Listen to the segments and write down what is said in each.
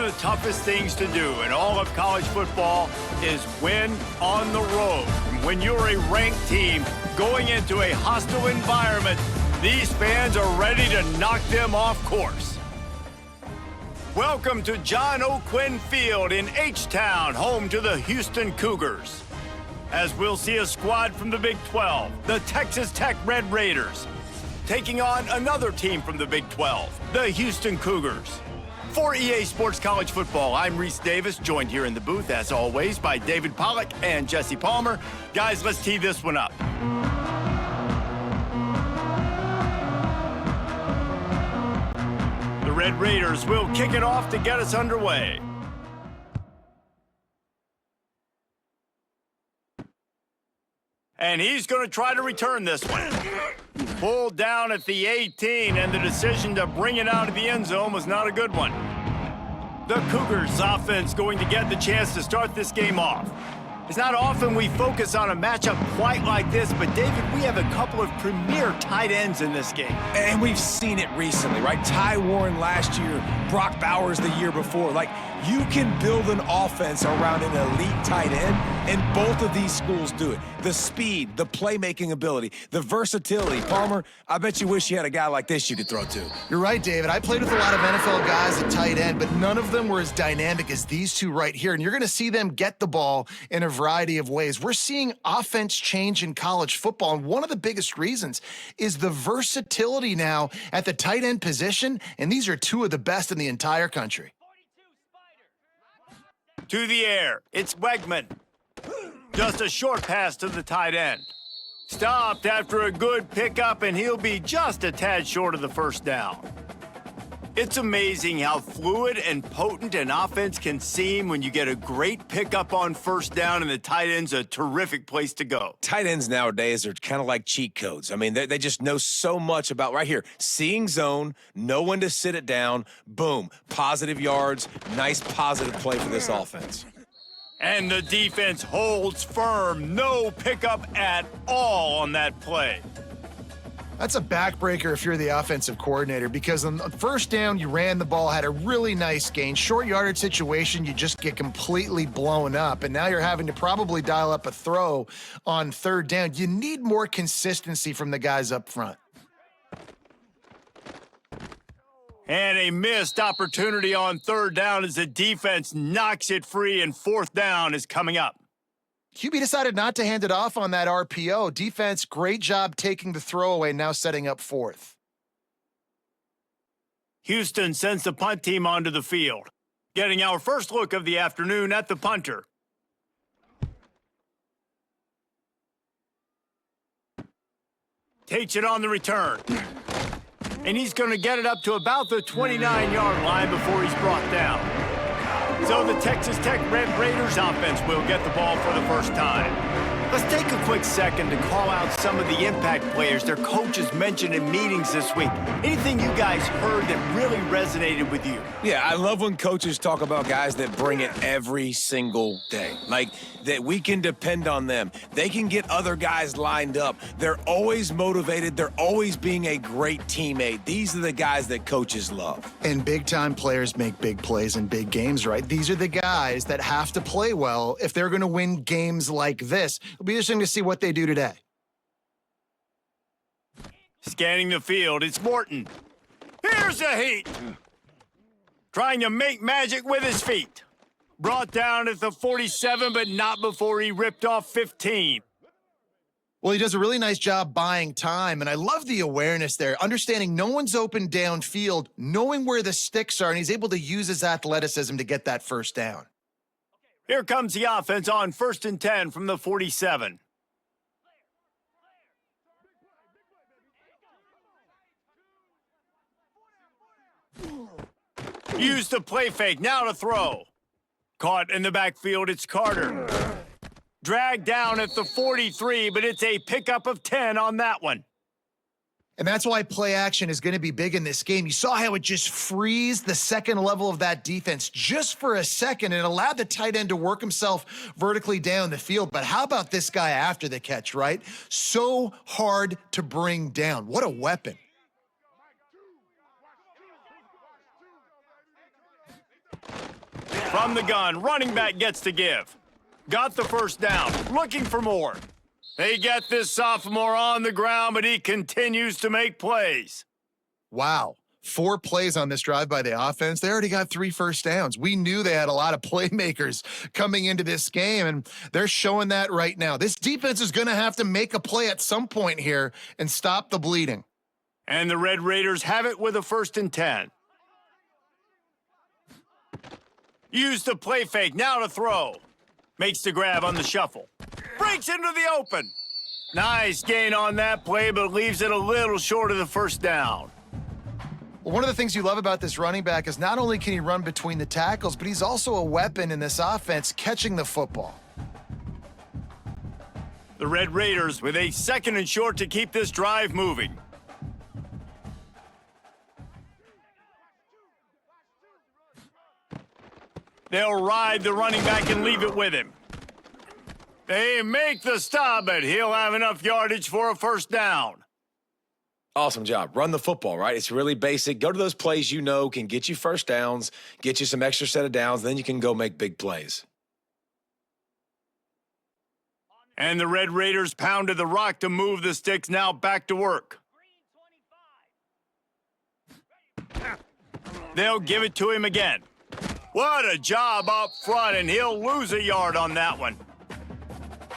of the toughest things to do in all of college football is win on the road. And when you're a ranked team going into a hostile environment, these fans are ready to knock them off course. Welcome to John O'Quinn Field in H-Town, home to the Houston Cougars. As we'll see a squad from the Big 12, the Texas Tech Red Raiders, taking on another team from the Big 12, the Houston Cougars. For EA Sports College Football, I'm Reese Davis, joined here in the booth, as always, by David Pollack and Jesse Palmer. Guys, let's tee this one up. The Red Raiders will kick it off to get us underway. And he's going to try to return this one. Pulled down at the 18, and the decision to bring it out of the end zone was not a good one. The Cougars offense going to get the chance to start this game off. It's not often we focus on a matchup quite like this, but David, we have a couple of premier tight ends in this game. And we've seen it recently, right? Ty Warren last year, Brock Bowers the year before. Like, you can build an offense around an elite tight end, and both of these schools do it. The speed, the playmaking ability, the versatility. Palmer, I bet you wish you had a guy like this you could throw to. You're right, David. I played with a lot of NFL guys at tight end, but none of them were as dynamic as these two right here. And you're going to see them get the ball in a variety of ways. We're seeing offense change in college football, and one of the biggest reasons is the versatility now at the tight end position, and these are two of the best in the entire country. To the air, it's Wegman. Just a short pass to the tight end. Stopped after a good pickup, and he'll be just a tad short of the first down. It's amazing how fluid and potent an offense can seem when you get a great pickup on first down, and the tight end's a terrific place to go. Tight ends nowadays are kind of like cheat codes. I mean, they just know so much about, right here, seeing zone, know when to sit it down, boom, positive yards, nice positive play for this offense. And the defense holds firm, no pickup at all on that play. That's a backbreaker if you're the offensive coordinator, because on the first down, you ran the ball, had a really nice gain. Short yardage situation, you just get completely blown up, and now you're having to probably dial up a throw on third down. You need more consistency from the guys up front. And a missed opportunity on third down as the defense knocks it free, and fourth down is coming up. QB decided not to hand it off on that RPO. Defense, great job taking the throwaway, now setting up fourth. Houston sends the punt team onto the field, getting our first look of the afternoon at the punter. Takes it on the return. And he's going to get it up to about the 29-yard line before he's brought down. So the Texas Tech Red Raiders offense will get the ball for the first time. Let's take a quick second to call out some of the impact players their coaches mentioned in meetings this week. Anything you guys heard that really resonated with you? Yeah, I love when coaches talk about guys that bring it every single day. Like, that we can depend on them. They can get other guys lined up. They're always motivated. They're always being a great teammate. These are the guys that coaches love. And big-time players make big plays in big games, right? These are the guys that have to play well if they're going to win games like this. It'll be interesting to see what they do today. Scanning the field, it's Morton. Here's a heat. Trying to make magic with his feet. Brought down at the 47, but not before he ripped off 15. Well, he does a really nice job buying time, and I love the awareness there, understanding no one's open downfield, knowing where the sticks are, and he's able to use his athleticism to get that first down. Here comes the offense on 1st and 10 from the 47. Use the play fake, now to throw. Caught in the backfield, it's Carter. Dragged down at the 43, but it's a pickup of 10 on that one. And that's why play action is going to be big in this game. You saw how it just frees the second level of that defense just for a second, and it allowed the tight end to work himself vertically down the field. But how about this guy after the catch, right? So hard to bring down. What a weapon. From the gun, running back gets to give. Got the first down, looking for more. They get this sophomore on the ground, but he continues to make plays. Wow. 4 plays on this drive by the offense. They already got 3 first downs. We knew they had a lot of playmakers coming into this game, and they're showing that right now. This defense is going to have to make a play at some point here and stop the bleeding. And the Red Raiders have it with a 1st and 10. Use the play fake, now to throw. Makes the grab on the shuffle. Breaks into the open. Nice gain on that play, but leaves it a little short of the first down. Well, one of the things you love about this running back is not only can he run between the tackles, but he's also a weapon in this offense, catching the football. The Red Raiders with a 2nd and short to keep this drive moving. They'll ride the running back and leave it with him. They make the stop, but he'll have enough yardage for a 1st down. Awesome job. Run the football, right? It's really basic. Go to those plays you know can get you first downs, get you some extra set of downs, then you can go make big plays. And the Red Raiders pounded the rock to move the sticks, now back to work. They'll give it to him again. What a job up front, and he'll lose a yard on that one.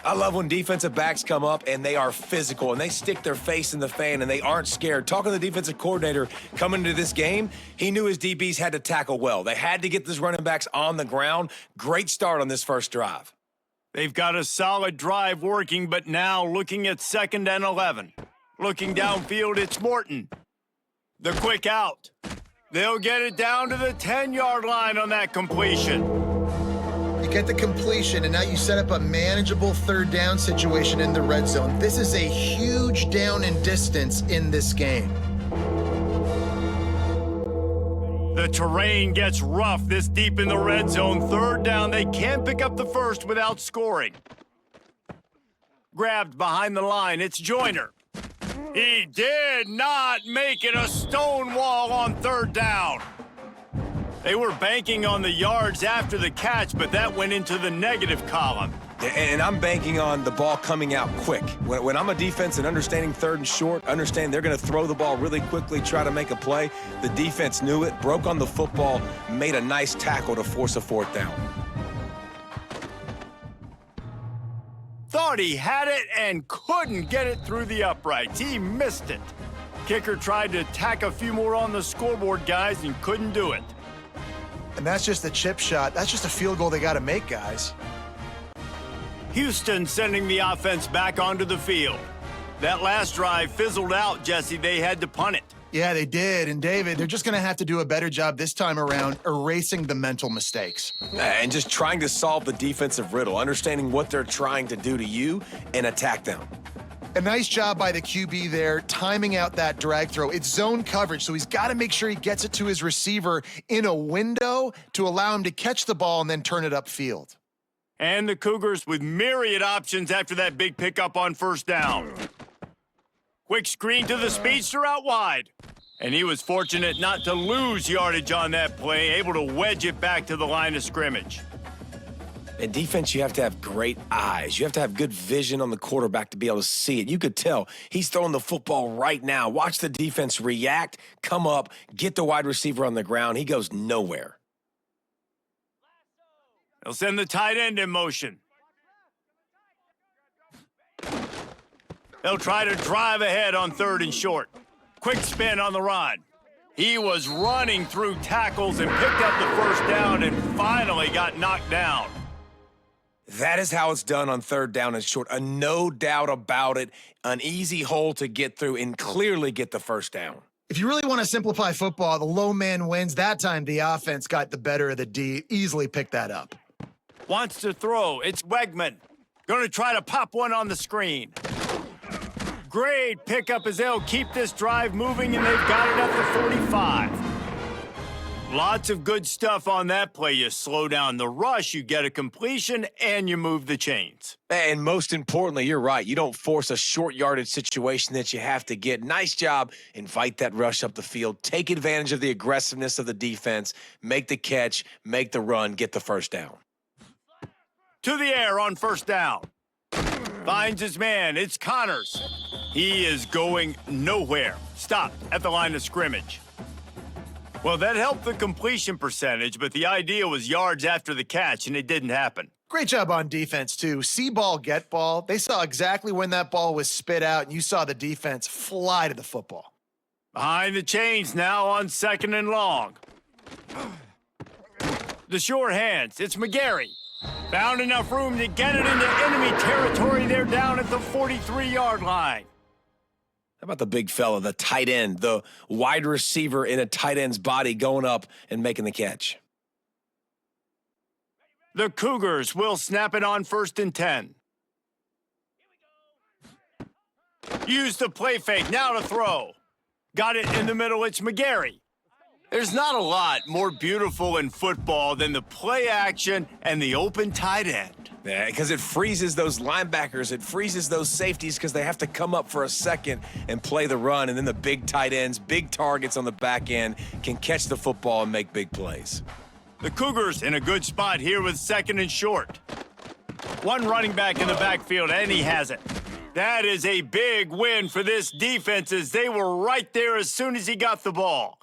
I love when defensive backs come up and they are physical and they stick their face in the fan and they aren't scared. Talking to the defensive coordinator coming into this game, he knew his DBs had to tackle well. They had to get these running backs on the ground. Great start on this first drive. They've got a solid drive working, but now looking at 2nd and 11. Looking downfield, it's Morton. The quick out. They'll get it down to the 10-yard line on that completion. You get the completion, and now you set up a manageable 3rd down situation in the red zone. This is a huge down in distance in this game. The terrain gets rough this deep in the red zone. 3rd down, they can't pick up the first without scoring. Grabbed behind the line, it's Joyner. He did not make it a stone wall on 3rd down. They were banking on the yards after the catch, but that went into the negative column. And I'm banking on the ball coming out quick. When I'm a defense and understanding 3rd and short, understand they're going to throw the ball really quickly, try to make a play. The defense knew it, broke on the football, made a nice tackle to force a 4th down. Thought he had it and couldn't get it through the uprights. He missed it. Kicker tried to tack a few more on the scoreboard, guys, and couldn't do it. And that's just a chip shot. That's just a field goal they got to make, guys. Houston sending the offense back onto the field. That last drive fizzled out, Jesse. They had to punt it. Yeah, they did. And David, they're just going to have to do a better job this time around erasing the mental mistakes. And just trying to solve the defensive riddle, understanding what they're trying to do to you and attack them. A nice job by the QB there, timing out that drag throw. It's zone coverage, so he's got to make sure he gets it to his receiver in a window to allow him to catch the ball and then turn it upfield. And the Cougars with myriad options after that big pickup on 1st down. Quick screen to the speedster out wide. And he was fortunate not to lose yardage on that play, able to wedge it back to the line of scrimmage. In defense, you have to have great eyes. You have to have good vision on the quarterback to be able to see it. You could tell he's throwing the football right now. Watch the defense react, come up, get the wide receiver on the ground. He goes nowhere. They'll send the tight end in motion. They'll try to drive ahead on 3rd and short. Quick spin on the run. He was running through tackles and picked up the 1st down and finally got knocked down. That is how it's done on 3rd down and short. No doubt about it. An easy hole to get through and clearly get the 1st down. If you really want to simplify football, the low man wins. That time, the offense got the better of the D. Easily picked that up. Wants to throw. It's Wegman. Going to try to pop one on the screen. Great pickup as they'll keep this drive moving, and they've got it at the 45. Lots of good stuff on that play. You slow down the rush, you get a completion, and you move the chains. And most importantly, you're right. You don't force a short yardage situation that you have to get. Nice job. Invite that rush up the field. Take advantage of the aggressiveness of the defense. Make the catch. Make the run. Get the first down. To the air on first down. Finds his man. It's Connors. He is going nowhere. Stopped at the line of scrimmage. Well, that helped the completion percentage, but the idea was yards after the catch, and it didn't happen. Great job on defense, too. See ball, get ball. They saw exactly when that ball was spit out, and you saw the defense fly to the football. Behind the chains now on 2nd and long. The sure hands. It's McGarry. Found enough room to get it into enemy territory. They're down at the 43-yard line. How about the big fella, the tight end, the wide receiver in a tight end's body going up and making the catch? The Cougars will snap it on 1st and 10. Use the play fake, now to throw. Got it in the middle, it's McGarry. There's not a lot more beautiful in football than the play action and the open tight end. Yeah, because it freezes those linebackers. It freezes those safeties because they have to come up for a second and play the run. And then the big tight ends, big targets on the back end can catch the football and make big plays. The Cougars in a good spot here with 2nd and short. One running back in the backfield, and he has it. That is a big win for this defense as they were right there as soon as he got the ball.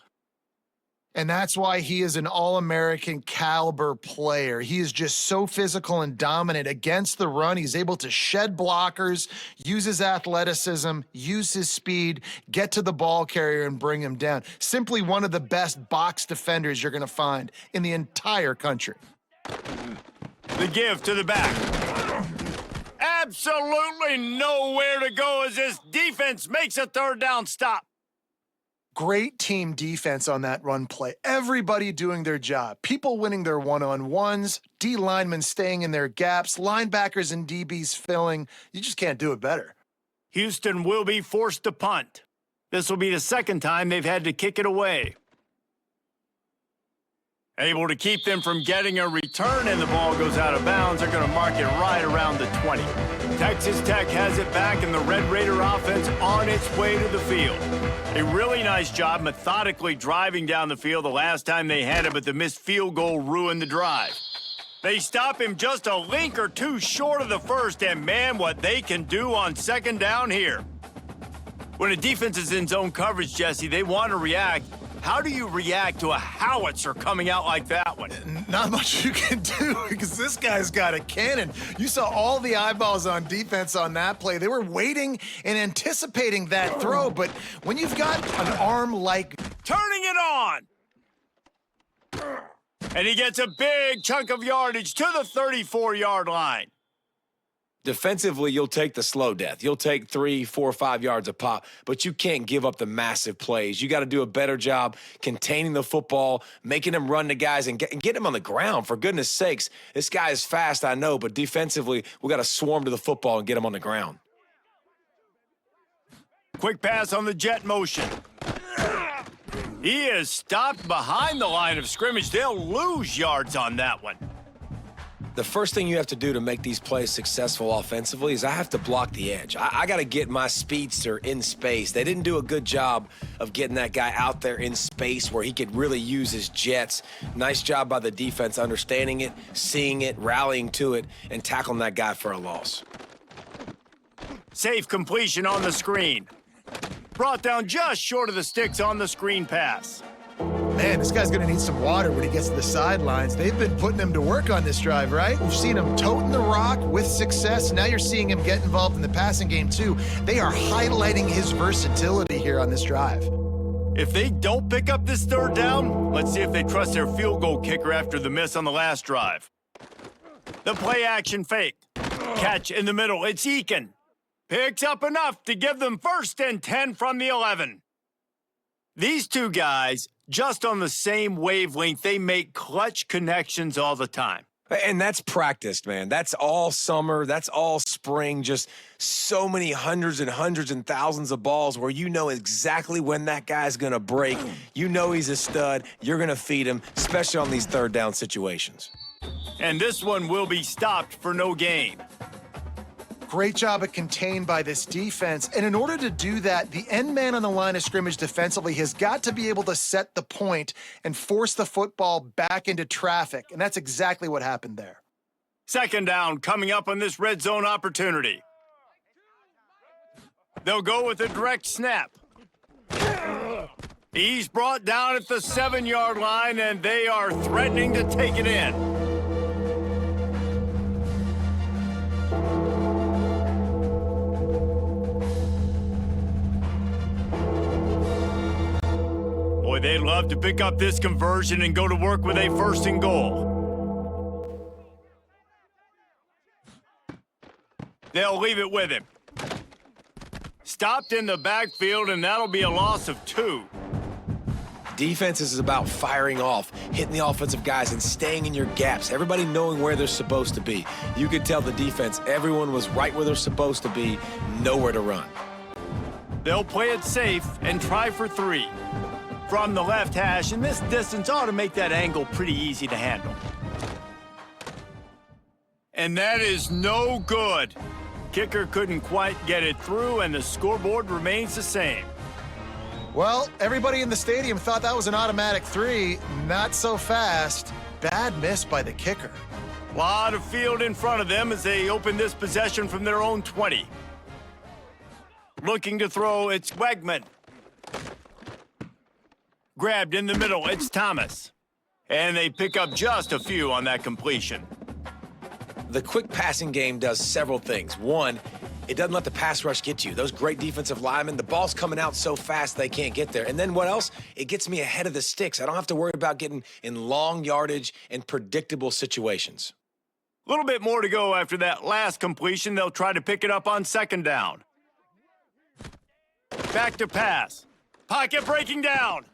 And that's why he is an All-American caliber player. He is just so physical and dominant against the run. He's able to shed blockers, use his athleticism, use his speed, get to the ball carrier and bring him down. Simply one of the best box defenders you're going to find in the entire country. The give to the back. Absolutely nowhere to go as this defense makes a 3rd down stop. Great team defense on that run play. Everybody doing their job. People winning their one-on-ones, D linemen staying in their gaps, linebackers and DBs filling. You just can't do it better. Houston will be forced to punt. This will be the 2nd time they've had to kick it away. Able to keep them from getting a return, and the ball goes out of bounds. They're going to mark it right around the 20. Texas Tech has it back, and the Red Raider offense on its way to the field. A really nice job methodically driving down the field the last time they had it, but the missed field goal ruined the drive. They stop him just a link or two short of the first, and man, what they can do on 2nd down here. When a defense is in zone coverage, Jesse, they want to react. How do you react to a howitzer coming out like that one? Not much you can do because this guy's got a cannon. You saw all the eyeballs on defense on that play. They were waiting and anticipating that throw, but when you've got an arm like... Turning it on! And he gets a big chunk of yardage to the 34-yard line. Defensively, you'll take the slow death. You'll take 3, 4, 5 yards a pop, but you can't give up the massive plays. You got to do a better job containing the football, making them run to guys, and get him on the ground. For goodness sakes, this guy is fast, I know, but defensively, we got to swarm to the football and get him on the ground. Quick pass on the jet motion. He is stopped behind the line of scrimmage. They'll lose yards on that one. The first thing you have to do to make these plays successful offensively is I have to block the edge. I got to get my speedster in space. They didn't do a good job of getting that guy out there in space where he could really use his jets. Nice job by the defense understanding it, seeing it, rallying to it, and tackling that guy for a loss. Safe completion on the screen. Brought down just short of the sticks on the screen pass. Man, this guy's going to need some water when he gets to the sidelines. They've been putting him to work on this drive, right? You've seen him toting the rock with success. Now you're seeing him get involved in the passing game, too. They are highlighting his versatility here on this drive. If they don't pick up this 3rd down, let's see if they trust their field goal kicker after the miss on the last drive. The play action fake. Catch in the middle. It's Eakin. Picks up enough to give them 1st and 10 from the 11. These two guys, just on the same wavelength, they make clutch connections all the time. And that's practiced, man. That's all summer. That's all spring. Just so many hundreds and thousands of balls where you know exactly when that guy's going to break. You know he's a stud. You're going to feed him, especially on these third down situations. And this one will be stopped for no gain. Great job at contained by this defense. And in order to do that, the end man on the line of scrimmage defensively has got to be able to set the point and force the football back into traffic. And that's exactly what happened there. Second down coming up on this red zone opportunity. They'll go with a direct snap. He's brought down at the 7-yard line, and they are threatening to take it in. Boy, they'd love to pick up this conversion and go to work with a 1st and goal. They'll leave it with him. Stopped in the backfield, and that'll be a loss of 2. Defense is about firing off, hitting the offensive guys, and staying in your gaps. Everybody knowing where they're supposed to be. You could tell the defense, everyone was right where they're supposed to be, nowhere to run. They'll play it safe and try for 3. From the left hash, and this distance ought to make that angle pretty easy to handle. And that is no good. Kicker couldn't quite get it through, and the scoreboard remains the same. Well, everybody in the stadium thought that was an automatic 3. Not so fast. Bad miss by the kicker. A lot of field in front of them as they open this possession from their own 20. Looking to throw, it's Wegman. Grabbed in the middle, it's Thomas. And they pick up just a few on that completion. The quick passing game does several things. One, it doesn't let the pass rush get you. Those great defensive linemen, the ball's coming out so fast they can't get there. And then what else? It gets me ahead of the sticks. I don't have to worry about getting in long yardage and predictable situations. A little bit more to go after that last completion. They'll try to pick it up on 2nd down. Back to pass. Pocket breaking down.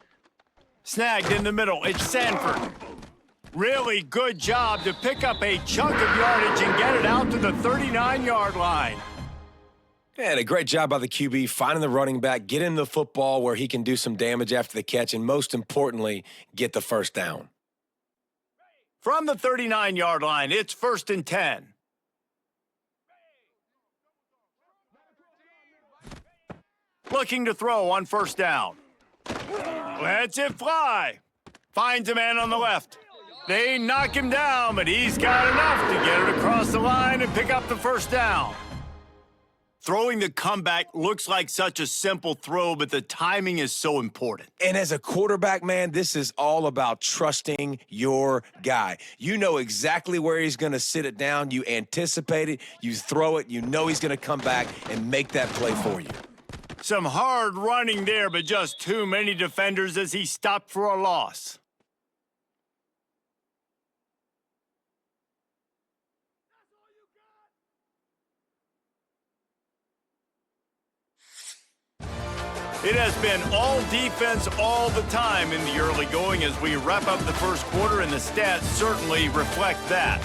Snagged in the middle, it's Sanford. Really good job to pick up a chunk of yardage and get it out to the 39-yard line. And a great job by the QB finding the running back, getting the football where he can do some damage after the catch, and most importantly, get the 1st down. From the 39-yard line, it's 1st and 10. Looking to throw on 1st down. Lets it fly. Finds a man on the left. They knock him down, but he's got enough to get it across the line and pick up the 1st down. Throwing the comeback looks like such a simple throw, but the timing is so important. And as a quarterback, man, this is all about trusting your guy. You know exactly where he's going to sit it down. You anticipate it. You throw it. You know he's going to come back and make that play for you. Some hard running there, but just too many defenders as he stopped for a loss. It has been all defense all the time in the early going as we wrap up the 1st quarter, and the stats certainly reflect that.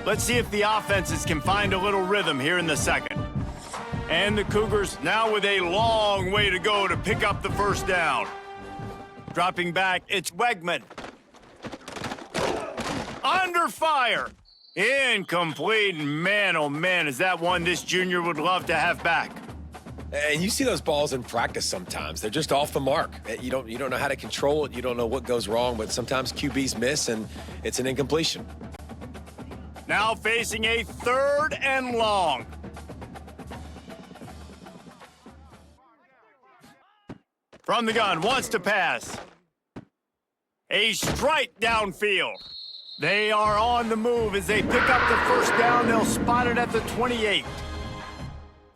Let's see if the offenses can find a little rhythm here in the 2nd. And the Cougars now with a long way to go to pick up the 1st down. Dropping back, it's Wegman. Under fire. Incomplete. Man, oh man, is that one this junior would love to have back. And you see those balls in practice sometimes. They're just off the mark. You don't know how to control it. You don't know what goes wrong, but sometimes QBs miss, and it's an incompletion. Now facing a 3rd and long. From the gun, wants to pass. A strike downfield. They are on the move as they pick up the 1st down. They'll spot it at the 28.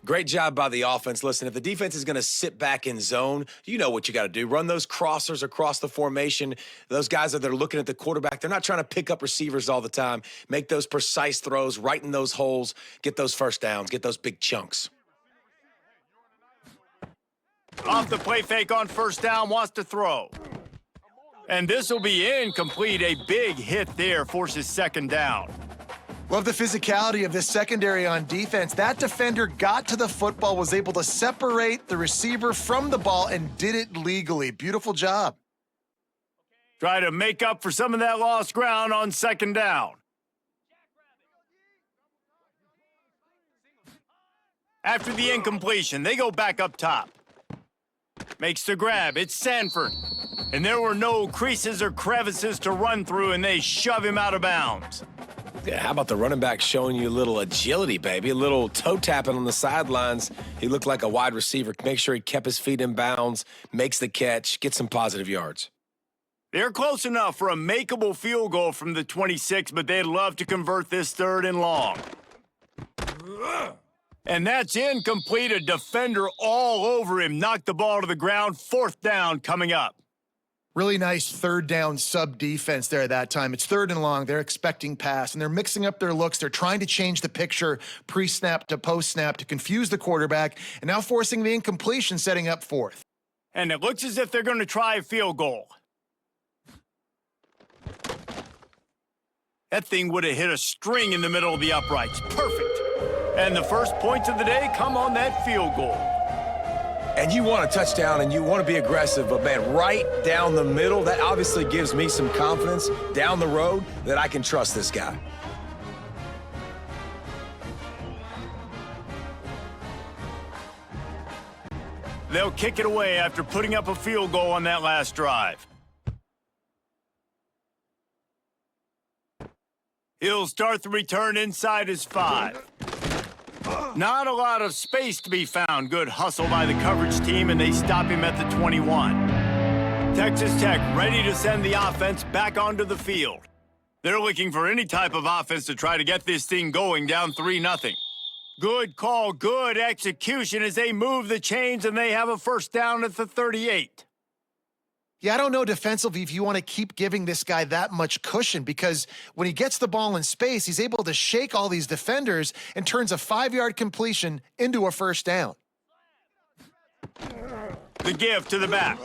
Great job by the offense. Listen, if the defense is going to sit back in zone, you know what you got to do. Run those crossers across the formation. Those guys that are looking at the quarterback, they're not trying to pick up receivers all the time. Make those precise throws, right in those holes, get those first downs, get those big chunks. Off the play fake on first down, wants to throw. And this will be incomplete. A big hit there forces second down. Love the physicality of this secondary on defense. That defender got to the football, was able to separate the receiver from the ball, and did it legally. Beautiful job. Try to make up for some of that lost ground on second down. After the incompletion, they go back up top. Makes the grab. It's Sanford. And there were no creases or crevices to run through, and they shove him out of bounds. Yeah, how about the running back showing you a little agility, baby? A little toe tapping on the sidelines. He looked like a wide receiver. Make sure he kept his feet in bounds, makes the catch, gets some positive yards. They're close enough for a makeable field goal from the 26, but they'd love to convert this 3rd and long. And that's incomplete. A defender all over him. Knocked the ball to the ground. 4th down coming up. Really nice 3rd down sub defense there at that time. It's 3rd and long. They're expecting pass, and they're mixing up their looks. They're trying to change the picture pre-snap to post-snap to confuse the quarterback, and now forcing the incompletion, setting up 4th. And it looks as if they're going to try a field goal. That thing would have hit a string in the middle of the uprights. Perfect. And the first points of the day come on that field goal. And you want a touchdown and you want to be aggressive, but man, right down the middle, that obviously gives me some confidence down the road that I can trust this guy. They'll kick it away after putting up a field goal on that last drive. He'll start the return inside his 5. Not a lot of space to be found. Good hustle by the coverage team, and they stop him at the 21. Texas Tech ready to send the offense back onto the field. They're looking for any type of offense to try to get this thing going, down 3-0. Good call, good execution as they move the chains, and they have a first down at the 38. Yeah, I don't know defensively if you want to keep giving this guy that much cushion, because when he gets the ball in space, he's able to shake all these defenders and turns a 5-yard completion into a first down. The give to the back.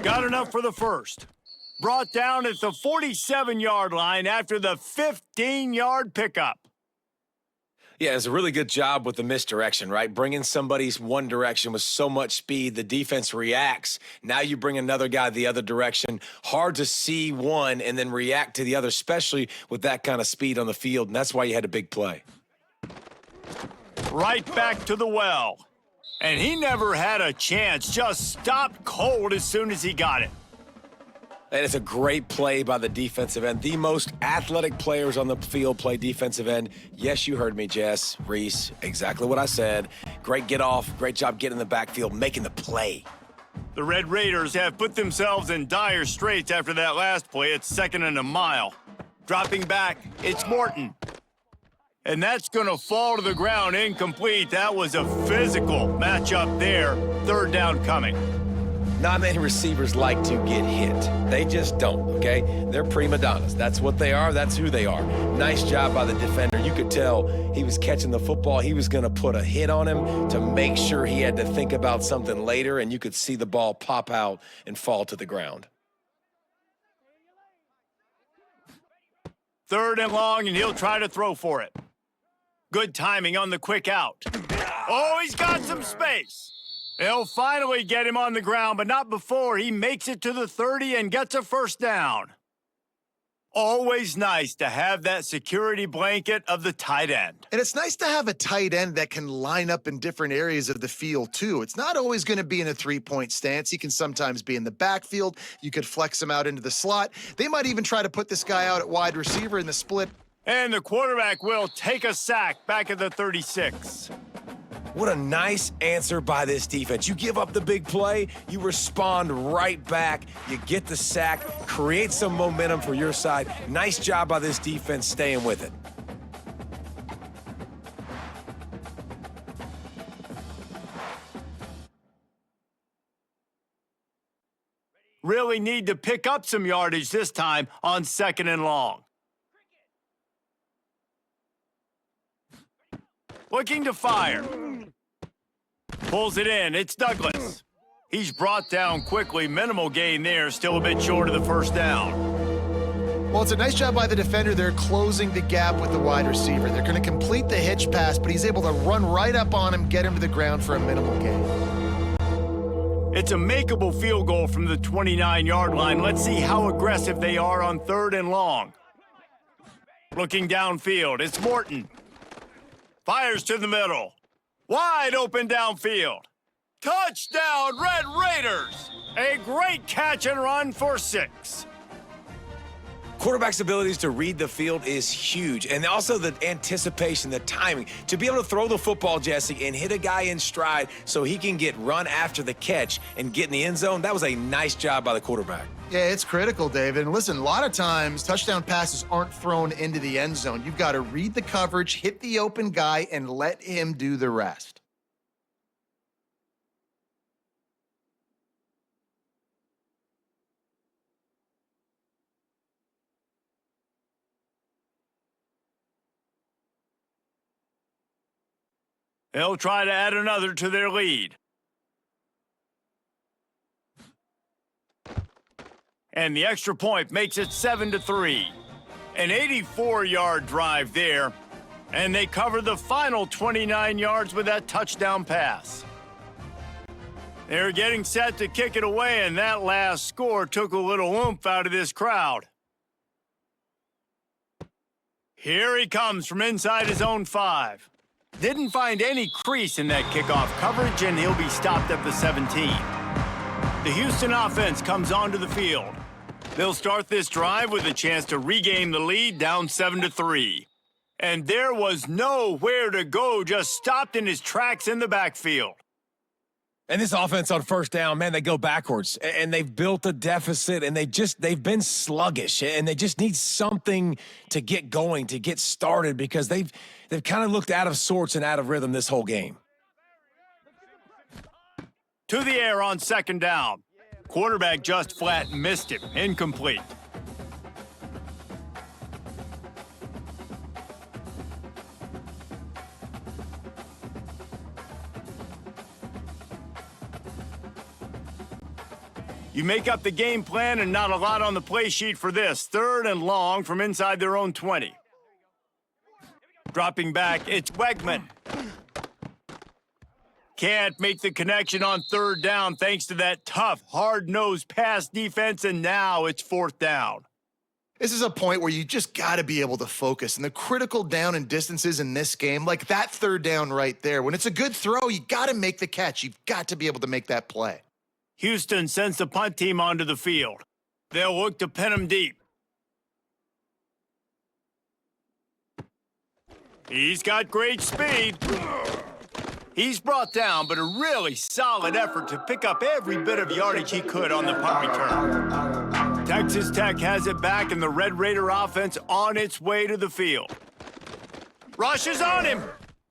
Got enough for the first. Brought down at the 47-yard line after the 15-yard pickup. Yeah, it's a really good job with the misdirection, right? Bringing somebody's one direction with so much speed, the defense reacts. Now you bring another guy the other direction. Hard to see one and then react to the other, especially with that kind of speed on the field, and that's why you had a big play. Right back to the well. And he never had a chance, just stopped cold as soon as he got it. And it's a great play by the defensive end. The most athletic players on the field play defensive end. Yes, you heard me, Jess, Reese, exactly what I said. Great get off, great job getting in the backfield, making the play. The Red Raiders have put themselves in dire straits after that last play. It's 2nd and a mile. Dropping back, it's Morton. And that's going to fall to the ground incomplete. That was a physical matchup there. 3rd down coming. Not many receivers like to get hit. They just don't, okay? They're prima donnas. That's what they are. That's who they are. Nice job by the defender. You could tell he was catching the football. He was going to put a hit on him to make sure he had to think about something later, and you could see the ball pop out and fall to the ground. 3rd and long, and he'll try to throw for it. Good timing on the quick out. Oh, he's got some space. They'll finally get him on the ground, but not before he makes it to the 30 and gets a first down. Always nice to have that security blanket of the tight end. And it's nice to have a tight end that can line up in different areas of the field, too. It's not always going to be in a three-point stance. He can sometimes be in the backfield. You could flex him out into the slot. They might even try to put this guy out at wide receiver in the split. And the quarterback will take a sack back at the 36. What a nice answer by this defense. You give up the big play, you respond right back, you get the sack, create some momentum for your side. Nice job by this defense staying with it. really need to pick up some yardage this time on 2nd and long. Looking to fire. Pulls it in. It's Douglas. He's brought down quickly. Minimal gain there. Still a bit short of the first down. Well, it's a nice job by the defender. They're closing the gap with the wide receiver. They're going to complete the hitch pass, but he's able to run right up on him, get him to the ground for a minimal gain. It's a makeable field goal from the 29-yard line. Let's see how aggressive they are on 3rd and long. Looking downfield, it's Morton. Fires to the middle. Wide open downfield. Touchdown, Red Raiders! A great catch and run for 6. Quarterback's abilities to read the field is huge, and also the anticipation, the timing. To be able to throw the football, Jesse, and hit a guy in stride so he can get run after the catch and get in the end zone, that was a nice job by the quarterback. Yeah, it's critical, David. And listen, a lot of times touchdown passes aren't thrown into the end zone. You've got to read the coverage, hit the open guy, and let him do the rest. They'll try to add another to their lead. And the extra point makes it 7-3. An 84-yard drive there, and they cover the final 29 yards with that touchdown pass. They're getting set to kick it away, and that last score took a little oomph out of this crowd. Here he comes from inside his own 5. Didn't find any crease in that kickoff coverage, and he'll be stopped at the 17. The Houston offense comes onto the field. They'll start this drive with a chance to regain the lead, down 7-3. And there was nowhere to go, just stopped in his tracks in the backfield. And this offense on 1st down, man, they go backwards. And they've built a deficit, and they've been sluggish. And they just need something to get going, to get started, because they've kind of looked out of sorts and out of rhythm this whole game. To the air on 2nd down. Quarterback just flat missed him. Incomplete. You make up the game plan and not a lot on the play sheet for this. 3rd and long from inside their own 20. Dropping back, it's Wegman. Can't make the connection on 3rd down thanks to that tough, hard-nosed pass defense, and now it's 4th down. This is a point where you just got to be able to focus. And the critical down and distances in this game, like that 3rd down right there, when it's a good throw, you got to make the catch. You've got to be able to make that play. Houston sends the punt team onto the field. They'll look to pin him deep. He's got great speed. He's brought down, but a really solid effort to pick up every bit of yardage he could on the punt return. Texas Tech has it back, and the Red Raider offense on its way to the field. Rushes on him.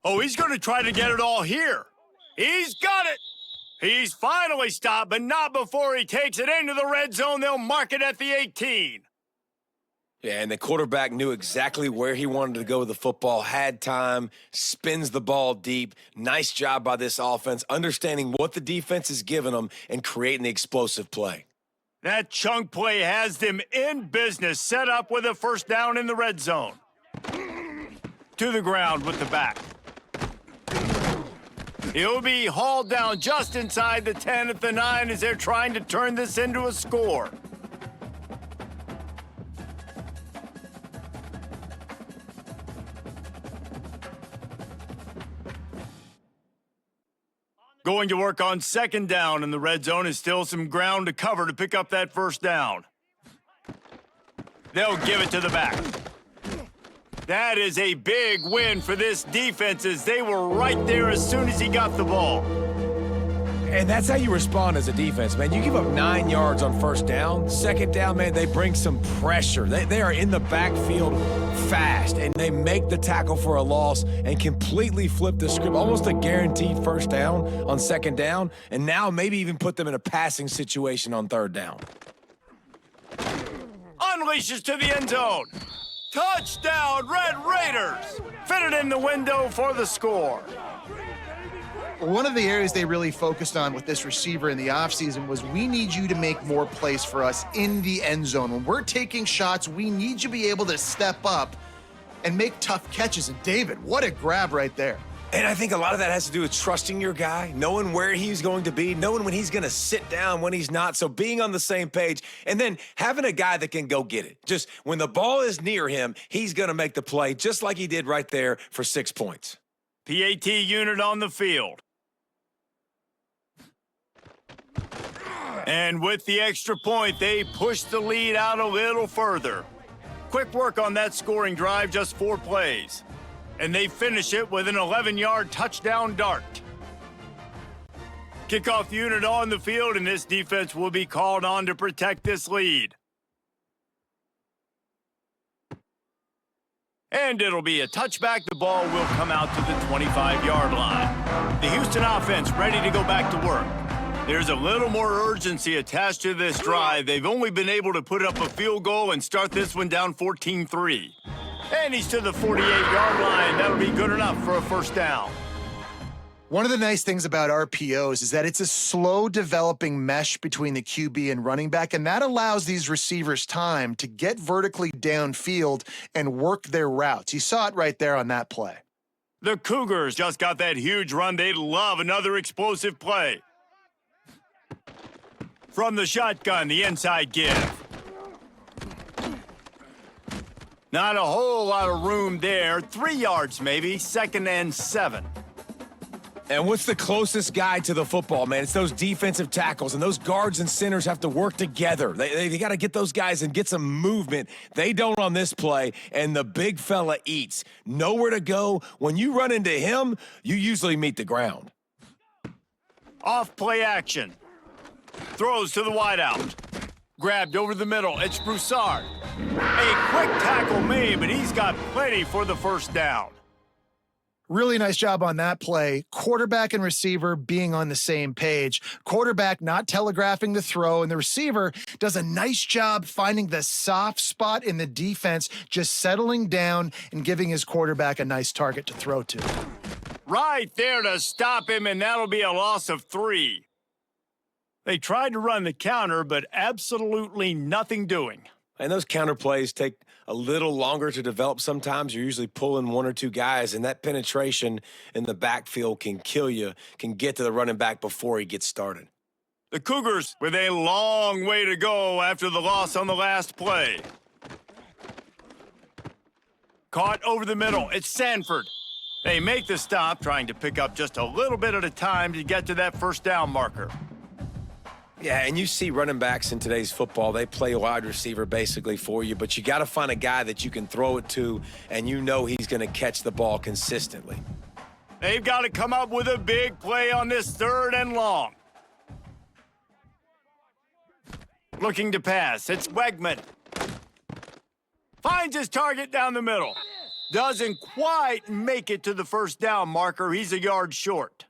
Oh, he's going to try to get it all here. He's got it. He's finally stopped, but not before he takes it into the red zone. They'll mark it at the 18. Yeah, and the quarterback knew exactly where he wanted to go with the football, had time, spins the ball deep. Nice job by this offense, understanding what the defense is giving them and creating the explosive play. That chunk play has them in business, set up with a 1st down in the red zone. To the ground with the back. He'll be hauled down just inside the 10 at the 9 as they're trying to turn this into a score. Going to work on 2nd down, and the red zone is still some ground to cover to pick up that 1st down. They'll give it to the back. That is a big win for this defense, as they were right there as soon as he got the ball. And that's how you respond as a defense, man. You give up 9 yards on 1st down. 2nd down, man, they bring some pressure. They are in the backfield fast, and they make the tackle for a loss and completely flip the script. Almost a guaranteed 1st down on 2nd down, and now maybe even put them in a passing situation on 3rd down. unleashes to the end zone. Touchdown, Red Raiders! Fitted in the window for the score. One of the areas they really focused on with this receiver in the offseason was we need you to make more plays for us in the end zone. When we're taking shots, we need you to be able to step up and make tough catches. And David, what a grab right there. And I think a lot of that has to do with trusting your guy, knowing where he's going to be, knowing when he's going to sit down, when he's not. So being on the same page and then having a guy that can go get it. Just when the ball is near him, he's going to make the play just like he did right there for 6 points. PAT unit on the field. And with the extra point, they push the lead out a little further. Quick work on that scoring drive, just 4 plays. And they finish it with an 11-yard touchdown dart. Kickoff unit on the field, and this defense will be called on to protect this lead. And it'll be a touchback. The ball will come out to the 25-yard line. The Houston offense ready to go back to work. There's a little more urgency attached to this drive. They've only been able to put up a field goal and start this one down 14-3. And he's to the 48-yard line. That'll be good enough for a first down. One of the nice things about RPOs is that it's a slow developing mesh between the QB and running back, and that allows these receivers time to get vertically downfield and work their routes. You saw it right there on that play. The Cougars just got that huge run. They love another explosive play. From the shotgun, the inside give. Not a whole lot of room there. 3 yards maybe, 2nd and 7. And what's the closest guy to the football, man? It's those defensive tackles, and those guards and centers have to work together. They got to get those guys and get some movement. They don't on this play, and the big fella eats. Nowhere to go. When you run into him, you usually meet the ground. Off play action. Throws to the wideout. Grabbed over the middle. It's Broussard. A quick tackle made, but he's got plenty for the first down. Really nice job on that play. Quarterback and receiver being on the same page. Quarterback not telegraphing the throw, and the receiver does a nice job finding the soft spot in the defense, just settling down and giving his quarterback a nice target to throw to. Right there to stop him, and that'll be a loss of 3. They tried to run the counter, but absolutely nothing doing. And those counter plays take a little longer to develop sometimes. You're usually pulling 1 or 2 guys, and that penetration in the backfield can kill you, can get to the running back before he gets started. The Cougars with a long way to go after the loss on the last play. Caught over the middle. It's Sanford. They make the stop, trying to pick up just a little bit at a time to get to that first down marker. Yeah, and you see running backs in today's football, they play wide receiver basically for you, but you got to find a guy that you can throw it to, and you know he's going to catch the ball consistently. They've got to come up with a big play on this 3rd and long. Looking to pass, it's Wegman. Finds his target down the middle. Doesn't quite make it to the first down marker. He's a yard short.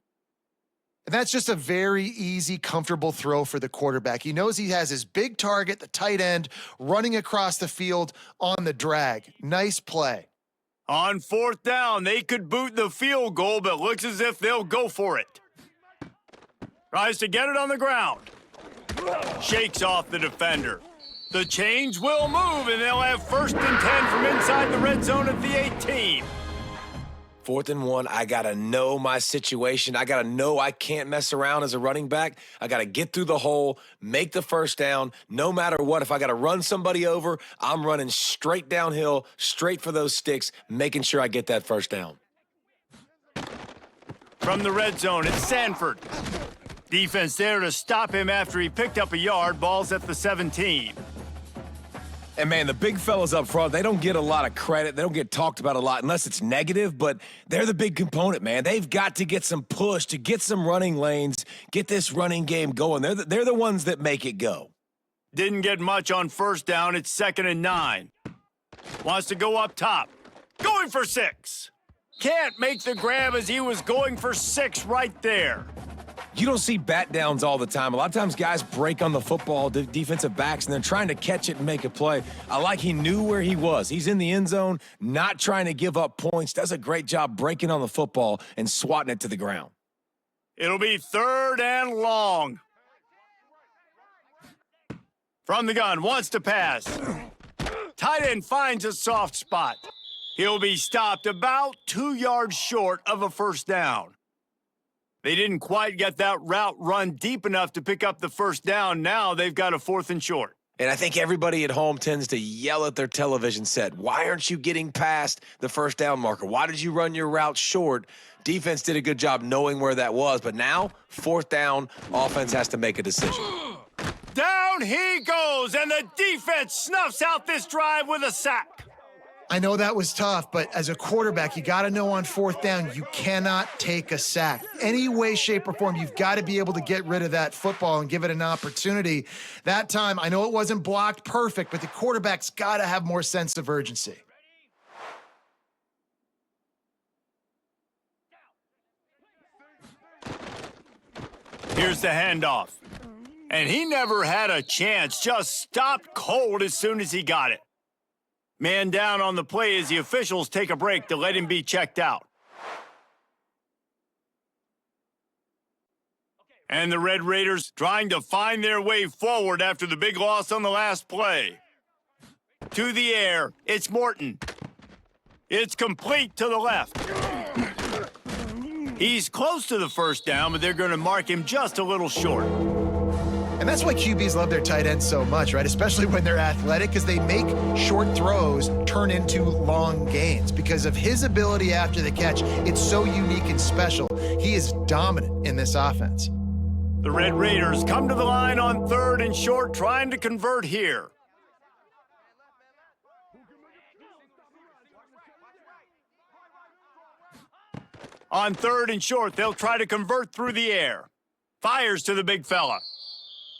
And that's just a very easy, comfortable throw for the quarterback. He knows he has his big target, the tight end, running across the field on the drag. Nice play. On 4th down, they could boot the field goal, but looks as if they'll go for it. Tries to get it on the ground. Shakes off the defender. The change will move, and they'll have 1st and 10 from inside the red zone at the 18. 4th and 1, I got to know my situation. I got to know I can't mess around as a running back. I got to get through the hole, make the first down, no matter what. If I got to run somebody over, I'm running straight downhill, straight for those sticks, making sure I get that first down. From the red zone, it's Sanford. Defense there to stop him after he picked up a yard. Ball's at the 17. And, man, the big fellas up front, they don't get a lot of credit. They don't get talked about a lot unless it's negative, but they're the big component, man. They've got to get some push, to get some running lanes, get this running game going. They're the ones that make it go. Didn't get much on 1st down. It's 2nd and 9. Wants to go up top. Going for 6. Can't make the grab as he was going for 6 right there. You don't see bat downs all the time. A lot of times guys break on the football, defensive backs, and they're trying to catch it and make a play. I like he knew where he was. He's in the end zone, not trying to give up points. Does a great job breaking on the football and swatting it to the ground. It'll be 3rd and long. From the gun, wants to pass. Tight end finds a soft spot. He'll be stopped about 2 yards short of a first down. They didn't quite get that route run deep enough to pick up the first down. Now they've got a 4th and short. And I think everybody at home tends to yell at their television set. Why aren't you getting past the first down marker? Why did you run your route short? Defense did a good job knowing where that was. But now, 4th down, offense has to make a decision. Down he goes, and the defense snuffs out this drive with a sack. I know that was tough, but as a quarterback, you got to know on 4th down, you cannot take a sack. Any way, shape, or form, you've got to be able to get rid of that football and give it an opportunity. That time, I know it wasn't blocked perfect, but the quarterback's got to have more sense of urgency. Here's the handoff. And he never had a chance, just stopped cold as soon as he got it. Man down on the play as the officials take a break to let him be checked out. And the Red Raiders trying to find their way forward after the big loss on the last play. To the air, it's Morton. It's complete to the left. He's close to the first down, but they're going to mark him just a little short. And that's why QBs love their tight ends so much, right? Especially when they're athletic, because they make short throws turn into long gains. Because of his ability after the catch, it's so unique and special. He is dominant in this offense. The Red Raiders come to the line on 3rd and short, trying to convert here. On 3rd and short, they'll try to convert through the air. Fires to the big fella.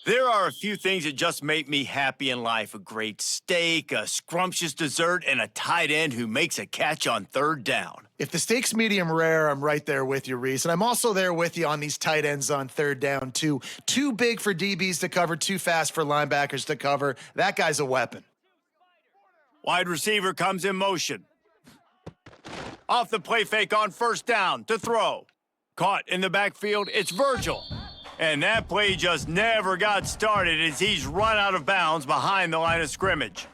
There are a few things that just make me happy in life. A great steak, a scrumptious dessert, and a tight end who makes a catch on 3rd down. If the steak's medium rare, I'm right there with you, Reese. And I'm also there with you on these tight ends on 3rd down, too. Too big for DBs to cover, too fast for linebackers to cover. That guy's a weapon. Wide receiver comes in motion. Off the play fake on 1st down to throw. Caught in the backfield, it's Virgil. And that play just never got started as he's run out of bounds behind the line of scrimmage.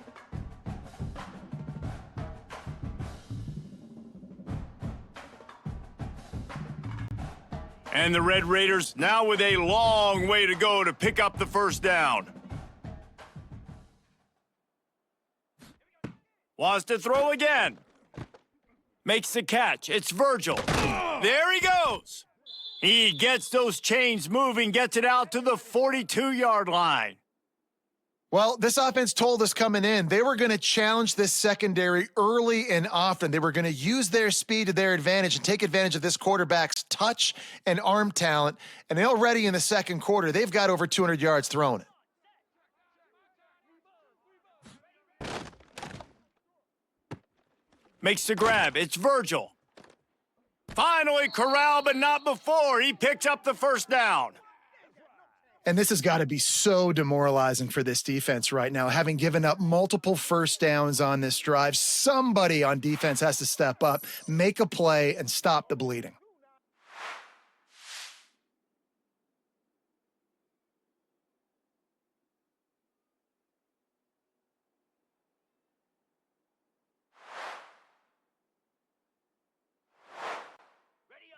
And the Red Raiders now with a long way to go to pick up the first down. Wants to throw again. Makes the catch. It's Virgil. There he goes. He gets those chains moving, gets it out to the 42-yard line. Well, this offense told us coming in, they were going to challenge this secondary early and often. They were going to use their speed to their advantage and take advantage of this quarterback's touch and arm talent. And already in the 2nd quarter, they've got over 200 yards thrown it. Makes the grab. It's Virgil. Finally corralled, but not before. He picks up the first down. And this has got to be so demoralizing for this defense right now. Having given up multiple first downs on this drive, somebody on defense has to step up, make a play, and stop the bleeding.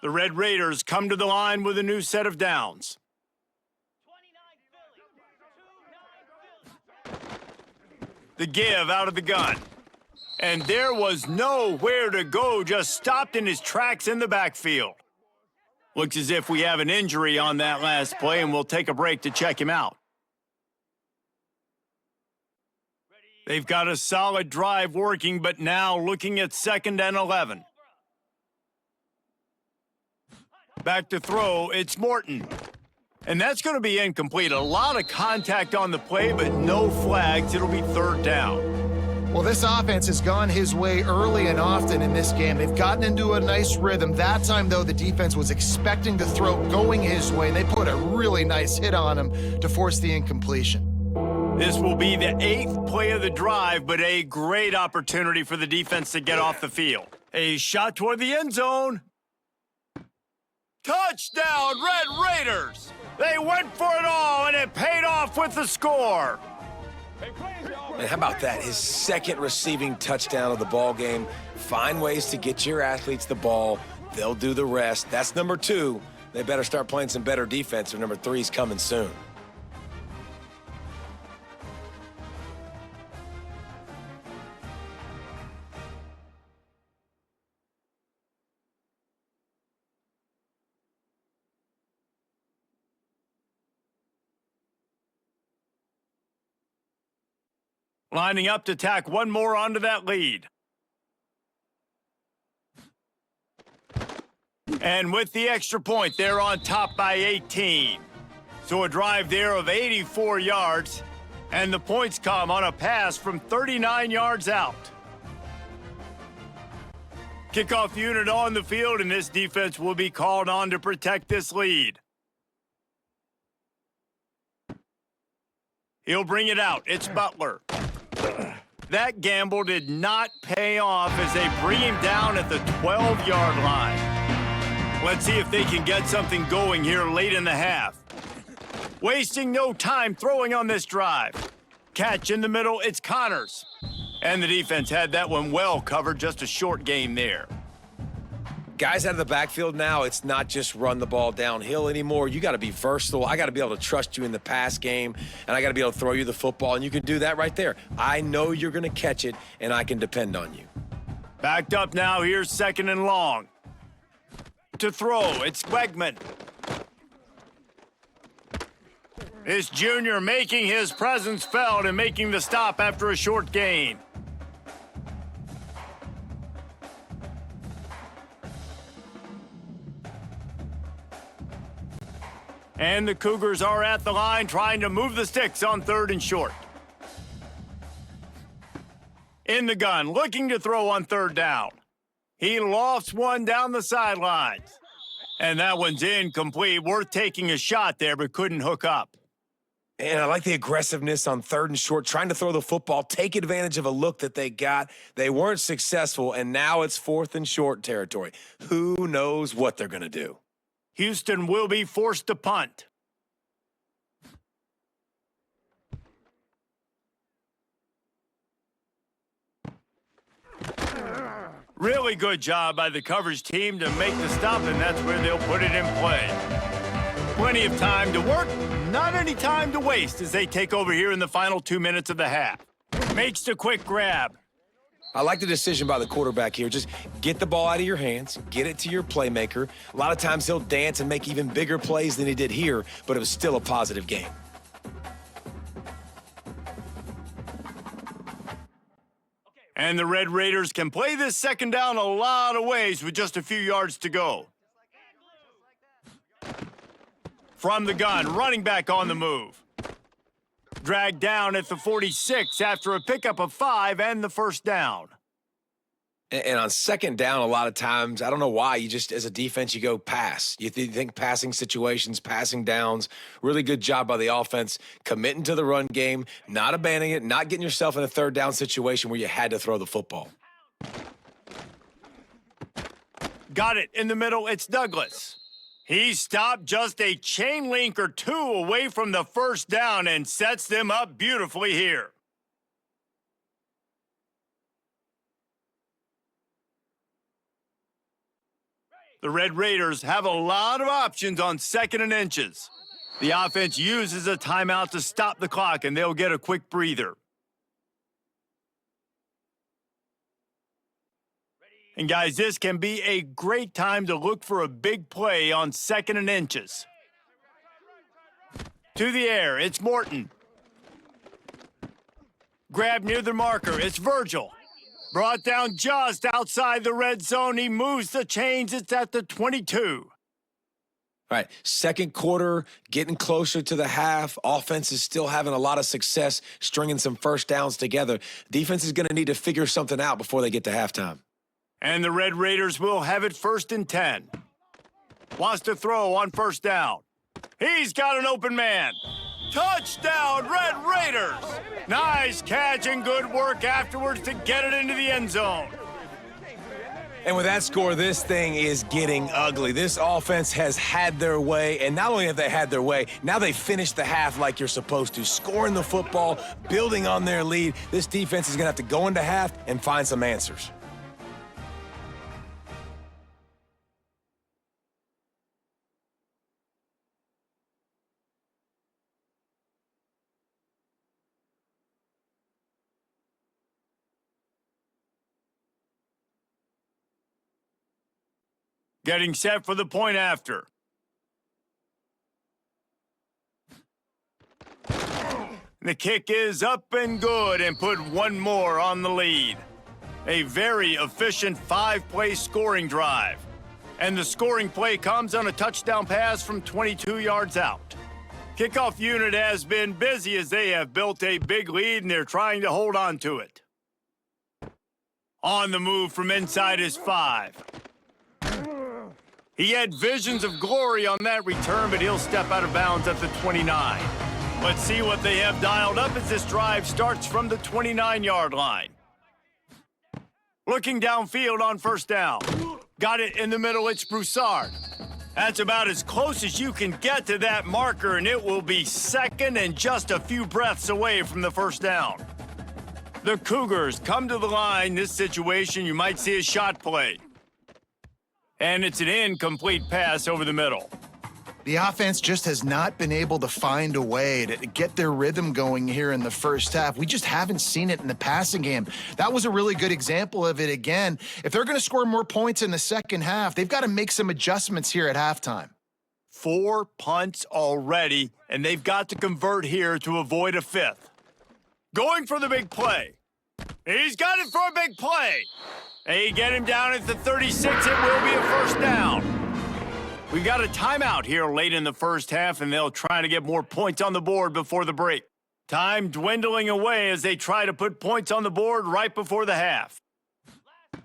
The Red Raiders come to the line with a new set of downs. The give out of the gun. And there was nowhere to go, just stopped in his tracks in the backfield. Looks as if we have an injury on that last play, and we'll take a break to check him out. They've got a solid drive working, but now looking at 2nd and 11. Back to throw, it's Morton. And that's going to be incomplete. A lot of contact on the play, but no flags. It'll be 3rd down. Well, this offense has gone his way early and often in this game. They've gotten into a nice rhythm. That time, though, the defense was expecting the throw going his way. They put a really nice hit on him to force the incompletion. This will be the 8th play of the drive, but a great opportunity for the defense to get off the field. A shot toward the end zone. Touchdown, Red Raiders! They went for it all, and it paid off with the score. And how about that? His second receiving touchdown of the ball game. Find ways to get your athletes the ball. They'll do the rest. That's number 2. They better start playing some better defense, or number 3's coming soon. Lining up to tack one more onto that lead. And with the extra point, they're on top by 18. So a drive there of 84 yards, and the points come on a pass from 39 yards out. Kickoff unit on the field, and this defense will be called on to protect this lead. He'll bring it out. It's Butler. That gamble did not pay off as they bring him down at the 12-yard line. Let's see if they can get something going here late in the half. Wasting no time throwing on this drive. Catch in the middle, it's Connors. And the defense had that one well covered, just a short game there. Guys out of the backfield now, it's not just run the ball downhill anymore. You got to be versatile. I got to be able to trust you in the pass game, and I got to be able to throw you the football, and you can do that right there. I know you're going to catch it, and I can depend on you. Backed up now, here's 2nd and long. To throw, it's Wegman. This junior making his presence felt and making the stop after a short gain. And the Cougars are at the line trying to move the sticks on 3rd and short. In the gun, looking to throw on 3rd down. He lofts one down the sidelines. And that one's incomplete. Worth taking a shot there, but couldn't hook up. And I like the aggressiveness on 3rd and short, trying to throw the football, take advantage of a look that they got. They weren't successful, and now it's 4th and short territory. Who knows what they're going to do? Houston will be forced to punt. Really good job by the coverage team to make the stop, and that's where they'll put it in play. Plenty of time to work, not any time to waste as they take over here in the final 2 minutes of the half. Makes the quick grab. I like the decision by the quarterback here. Just get the ball out of your hands, get it to your playmaker. A lot of times he'll dance and make even bigger plays than he did here, but it was still a positive game. And the Red Raiders can play this 2nd down a lot of ways with just a few yards to go. From the gun, running back on the move. Dragged down at the 46 after a pickup of 5 and the 1st down. And on 2nd down, a lot of times, I don't know why, you just, as a defense, you go pass. You think passing situations, passing downs. Really good job by the offense, committing to the run game, not abandoning it, not getting yourself in a 3rd down situation where you had to throw the football. Got it in the middle, it's Douglas. He stopped just a chain link or 2 away from the 1st down and sets them up beautifully here. The Red Raiders have a lot of options on 2nd and inches. The offense uses a timeout to stop the clock, and they'll get a quick breather. And guys, this can be a great time to look for a big play on 2nd and inches. To the air, it's Morton. Grab near the marker, it's Virgil. Brought down just outside the red zone. He moves the chains. It's at the 22. All right, second quarter, getting closer to the half. Offense is still having a lot of success stringing some first downs together. Defense is going to need to figure something out before they get to halftime. And the Red Raiders will have it 1st and 10. Wants to throw on first down. He's got an open man. Touchdown, Red Raiders! Nice catch and good work afterwards to get it into the end zone. And with that score, this thing is getting ugly. This offense has had their way, and not only have they had their way, now they finished the half like you're supposed to, scoring the football, building on their lead. This defense is going to have to go into half and find some answers. Getting set for the point after. The kick is up and good and put one more on the lead. A very efficient 5-play scoring drive. And the scoring play comes on a touchdown pass from 22 yards out. Kickoff unit has been busy as they have built a big lead and they're trying to hold on to it. On the move from inside his 5. He had visions of glory on that return, but he'll step out of bounds at the 29. Let's see what they have dialed up as this drive starts from the 29-yard line. Looking downfield on first down. Got it in the middle, it's Broussard. That's about as close as you can get to that marker, and it will be second and just a few breaths away from the first down. The Cougars come to the line. This situation, you might see a shot play. And it's an incomplete pass over the middle. The offense just has not been able to find a way to get their rhythm going here in the first half. We just haven't seen it in the passing game. That was a really good example of it again. If they're going to score more points in the second half, they've got to make some adjustments here at halftime. 4 punts already, and they've got to convert here to avoid a 5th. Going for the big play. He's got it for a big play. They get him down at the 36. It will be a first down. We've got a timeout here late in the first half, and they'll try to get more points on the board before the break. Time dwindling away as they try to put points on the board right before the half.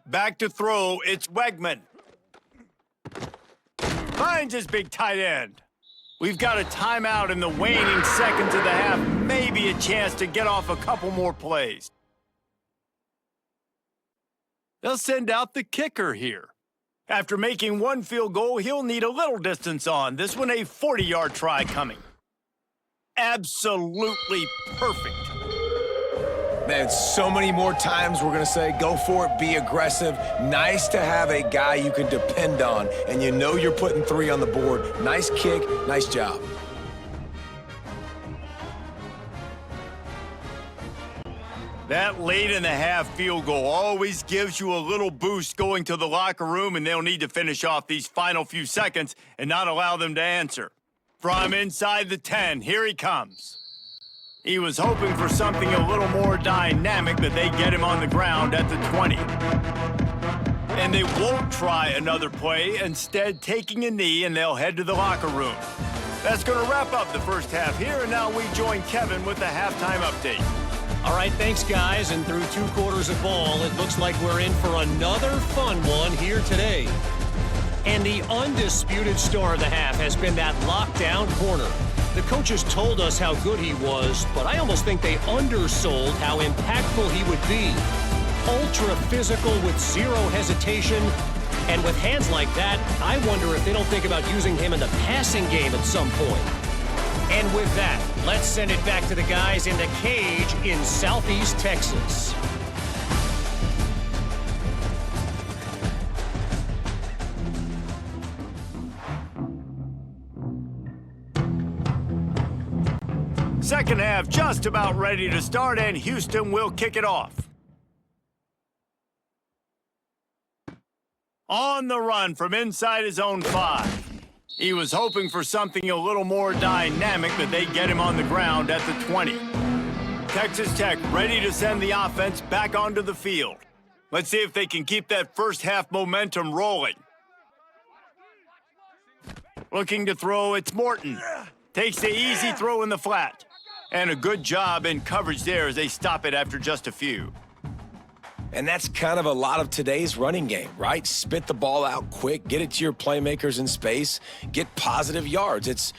Back to throw, it's Wegman. Finds his big tight end. We've got a timeout in the waning seconds of the half. Maybe a chance to get off a couple more plays. They'll send out the kicker here. After making one field goal, he'll need a little distance on. This one a 40-yard try coming. Absolutely perfect. Man, so many more times we're going to say, go for it, be aggressive. Nice to have a guy you can depend on, and you know you're putting 3 on the board. Nice kick, nice job. That late in the half field goal always gives you a little boost going to the locker room, and they'll need to finish off these final few seconds and not allow them to answer. From inside the 10, here he comes. He was hoping for something a little more dynamic, but they get him on the ground at the 20. And they won't try another play, instead taking a knee, and they'll head to the locker room. That's going to wrap up the first half here, and now we join Kevin with the halftime update. All right, thanks, guys. And through 2 quarters of ball, it looks like we're in for another fun one here today. And the undisputed star of the half has been that lockdown corner. The coaches told us how good he was, but I almost think they undersold how impactful he would be. Ultra physical with 0 hesitation. And with hands like that, I wonder if they don't think about using him in the passing game at some point. And with that, let's send it back to the guys in the cage in Southeast Texas. Second half just about ready to start, and Houston will kick it off. On the run from inside his own 5. He was hoping for something a little more dynamic, but they get him on the ground at the 20. Texas Tech ready to send the offense back onto the field. Let's see if they can keep that first half momentum rolling. Looking to throw, it's Morton. Takes the easy throw in the flat. And a good job in coverage there as they stop it after just a few. And that's kind of a lot of today's running game, right? Spit the ball out quick, get it to your playmakers in space, get positive yards. It's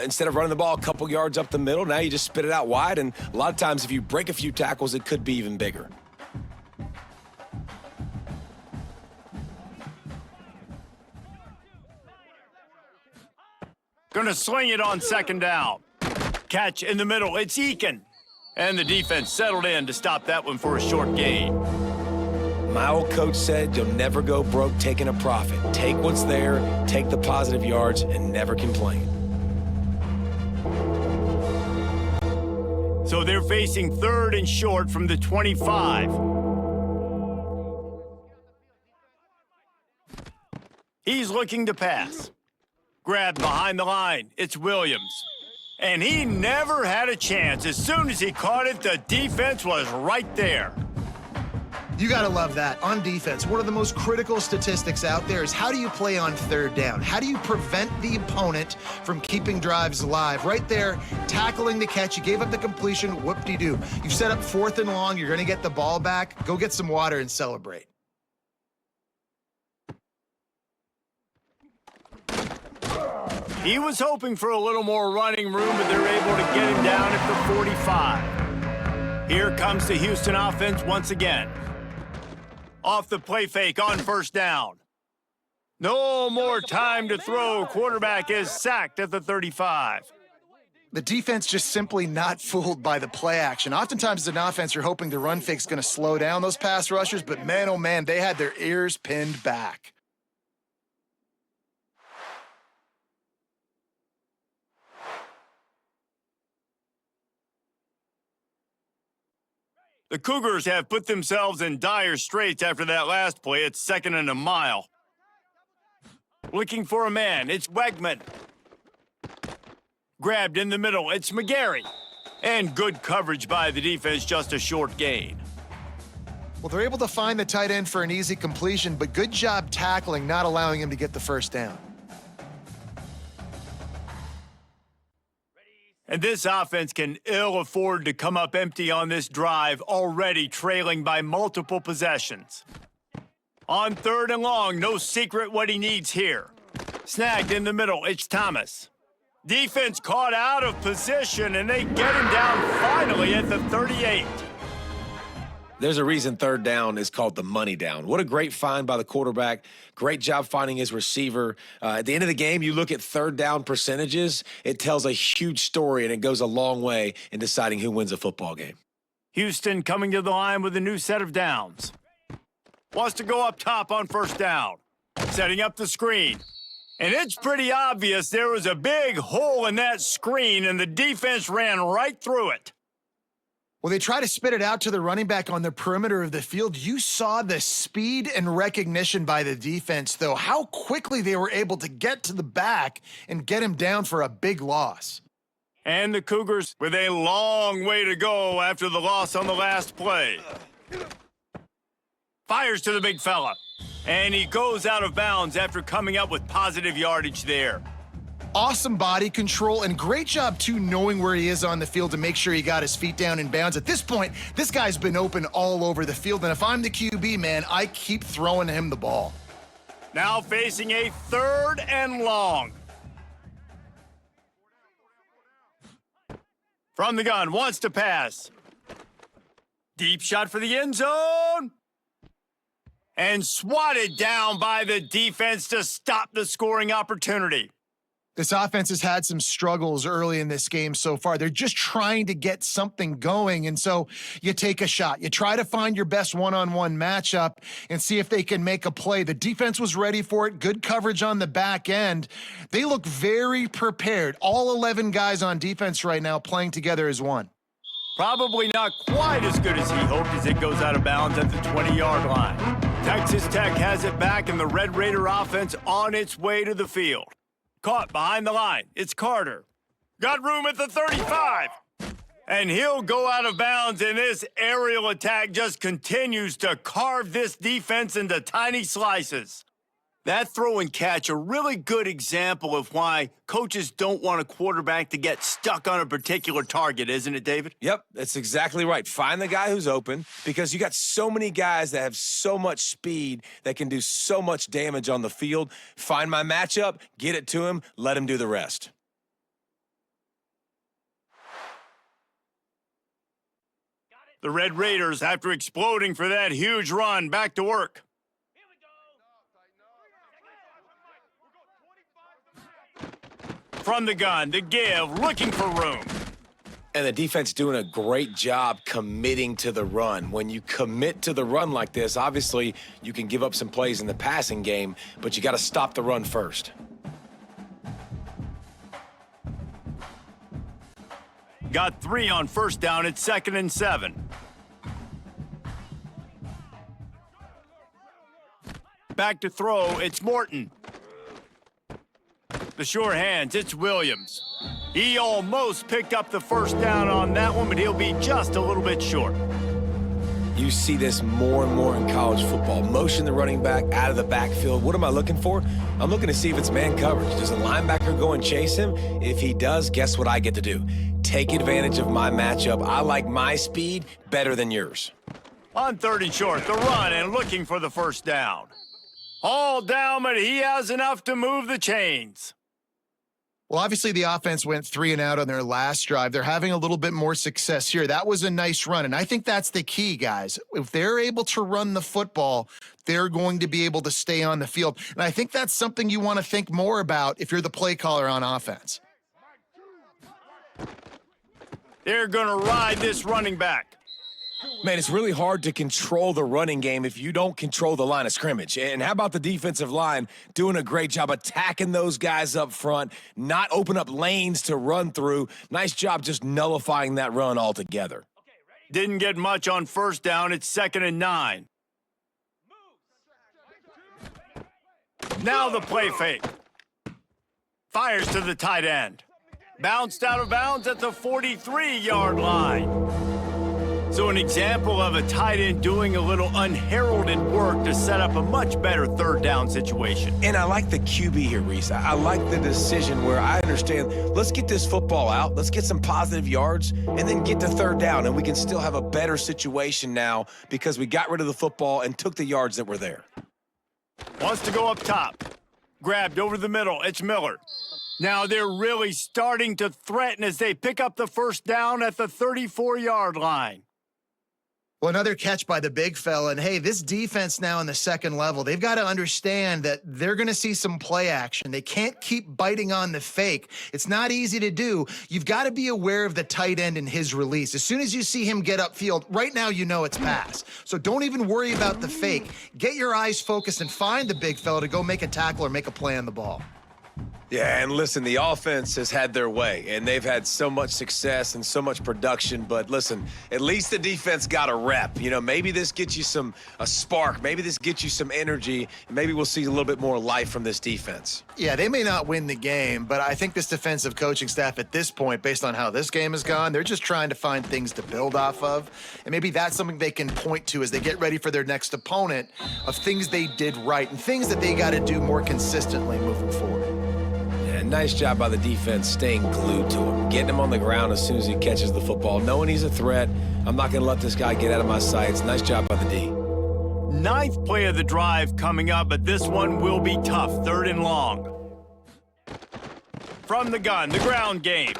instead of running the ball a couple yards up the middle, now you just spit it out wide. And a lot of times if you break a few tackles, it could be even bigger. Gonna sling it on second down. Catch in the middle, it's Eakin. And the defense settled in to stop that one for a short gain. My old coach said you'll never go broke taking a profit. Take what's there, take the positive yards, and never complain. So they're facing third and short from the 25. He's looking to pass. Grabbed behind the line, it's Williams. And he never had a chance. As soon as he caught it, the defense was right there. You got to love that. On defense, one of the most critical statistics out there is how do you play on third down? How do you prevent the opponent from keeping drives alive? Right there, tackling the catch. You gave up the completion, whoop-de-doo. You set up fourth and long. You're going to get the ball back. Go get some water and celebrate. He was hoping for a little more running room, but they're able to get him down at the 45. Here comes the Houston offense once again. Off the play fake on first down. No more time to throw. Quarterback is sacked at the 35. The defense just simply not fooled by the play action. Oftentimes as an offense, you're hoping the run fake's going to slow down those pass rushers, but man, oh man, they had their ears pinned back. The Cougars have put themselves in dire straits after that last play. It's second and a mile. Looking for a man, it's Wegman. Grabbed in the middle, it's McGarry. And good coverage by the defense, just a short gain. Well, they're able to find the tight end for an easy completion, but good job tackling, not allowing him to get the first down. And this offense can ill afford to come up empty on this drive, already trailing by multiple possessions. On third and long, no secret what he needs here. Snagged in the middle, it's Thomas. Defense caught out of position, and they get him down finally at the 38. There's a reason third down is called the money down. What a great find by the quarterback. Great job finding his receiver. At the end of the game, you look at third down percentages, it tells a huge story, and it goes a long way in deciding who wins a football game. Houston coming to the line with a new set of downs. Wants to go up top on first down. Setting up the screen. And it's pretty obvious there was a big hole in that screen, and the defense ran right through it. Well, they try to spit it out to the running back on the perimeter of the field. You saw the speed and recognition by the defense, though, how quickly they were able to get to the back and get him down for a big loss. And the Cougars with a long way to go after the loss on the last play. Fires to the big fella. And he goes out of bounds after coming up with positive yardage there. Awesome body control and great job, too, knowing where he is on the field to make sure he got his feet down in bounds. At this point, this guy's been open all over the field, and if I'm the QB, man, I keep throwing him the ball. Now facing a third and long. From the gun, wants to pass. Deep shot for the end zone. And swatted down by the defense to stop the scoring opportunity. This offense has had some struggles early in this game so far. They're just trying to get something going, and so you take a shot. You try to find your best one-on-one matchup and see if they can make a play. The defense was ready for it. Good coverage on the back end. They look very prepared. All 11 guys on defense right now playing together as one. Probably not quite as good as he hoped as it goes out of bounds at the 20-yard line. Texas Tech has it back, and the Red Raider offense on its way to the field. Caught behind the line. It's Carter. Got room at the 35. And he'll go out of bounds, and this aerial attack just continues to carve this defense into tiny slices. That throw and catch, a really good example of why coaches don't want a quarterback to get stuck on a particular target, isn't it, David? Yep, that's exactly right. Find the guy who's open because you got so many guys that have so much speed that can do so much damage on the field. Find my matchup, get it to him, let him do the rest. The Red Raiders, after exploding for that huge run, back to work. From the gun, the give, looking for room. And the defense doing a great job committing to the run. When you commit to the run like this, obviously you can give up some plays in the passing game, but you got to stop the run first. Got 3 on first down. It's 2nd and 7. Back to throw. It's Morton. The sure hands. It's Williams. He almost picked up the first down on that one, but he'll be just a little bit short. You see this more and more in college football. Motion the running back out of the backfield. What am I looking for? I'm looking to see if it's man coverage. Does a linebacker go and chase him? If he does, guess what I get to do? Take advantage of my matchup. I like my speed better than yours. On 3rd and short, the run and looking for the first down. All down, but he has enough to move the chains. Well, obviously the offense went 3 and out on their last drive. They're having a little bit more success here. That was a nice run, and I think that's the key, guys. If they're able to run the football, they're going to be able to stay on the field. And I think that's something you want to think more about if you're the play caller on offense. They're going to ride this running back. Man, it's really hard to control the running game if you don't control the line of scrimmage. And how about the defensive line doing a great job attacking those guys up front, not open up lanes to run through. Nice job just nullifying that run altogether. Didn't get much on first down. It's 2nd and 9. Now the play fake. Fires to the tight end. Bounced out of bounds at the 43-yard line. So an example of a tight end doing a little unheralded work to set up a much better 3rd down situation. And I like the QB here, Reese. I like the decision where I understand, let's get this football out, let's get some positive yards, and then get to 3rd down, and we can still have a better situation now because we got rid of the football and took the yards that were there. Wants to go up top. Grabbed over the middle. It's Miller. Now they're really starting to threaten as they pick up the first down at the 34-yard line. Well, another catch by the big fella. And, hey, this defense now in the 2nd level, they've got to understand that they're going to see some play action. They can't keep biting on the fake. It's not easy to do. You've got to be aware of the tight end and his release. As soon as you see him get upfield, right now you know it's pass. So don't even worry about the fake. Get your eyes focused and find the big fella to go make a tackle or make a play on the ball. Yeah, and listen, the offense has had their way, and they've had so much success and so much production. But listen, at least the defense got a rep. You know, maybe this gets you a spark. Maybe this gets you some energy. And maybe we'll see a little bit more life from this defense. Yeah, they may not win the game, but I think this defensive coaching staff at this point, based on how this game has gone, they're just trying to find things to build off of. And maybe that's something they can point to as they get ready for their next opponent of things they did right and things that they got to do more consistently moving forward. Nice job by the defense staying glued to him, getting him on the ground as soon as he catches the football, knowing he's a threat. I'm not going to let this guy get out of my sights. Nice job by the D. 9th play of the drive coming up, but this one will be tough. 3rd and long. From the gun, the ground game.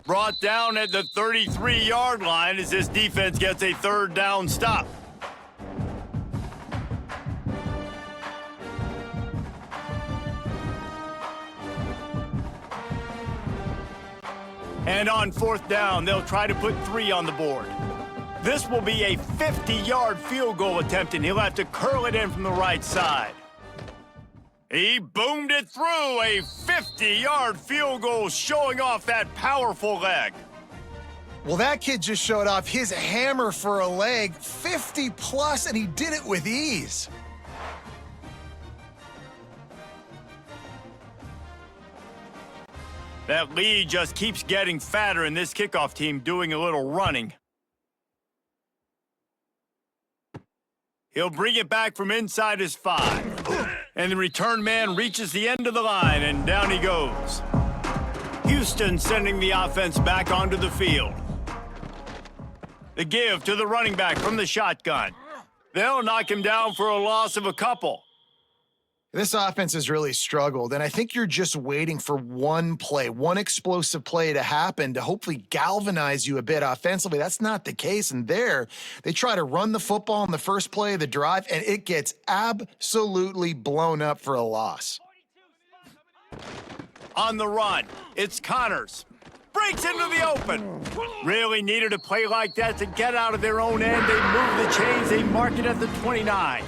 Brought down at the 33-yard line as this defense gets a 3rd down stop. And on 4th down, they'll try to put 3 on the board. This will be a 50-yard field goal attempt, and he'll have to curl it in from the right side. He boomed it through, a 50-yard field goal showing off that powerful leg. Well, that kid just showed off his hammer for a leg, 50-plus, and he did it with ease. That lead just keeps getting fatter, and this kickoff team doing a little running. He'll bring it back from inside his 5. And the return man reaches the end of the line, and down he goes. Houston sending the offense back onto the field. The give to the running back from the shotgun. They'll knock him down for a loss of a couple. This offense has really struggled, and I think you're just waiting for one play, one explosive play to happen to hopefully galvanize you a bit offensively. That's not the case, and there, they try to run the football in the first play of the drive, and it gets absolutely blown up for a loss. On the run, it's Connors. Breaks into the open. Really needed a play like that to get out of their own end. They move the chains. They mark it at the 29.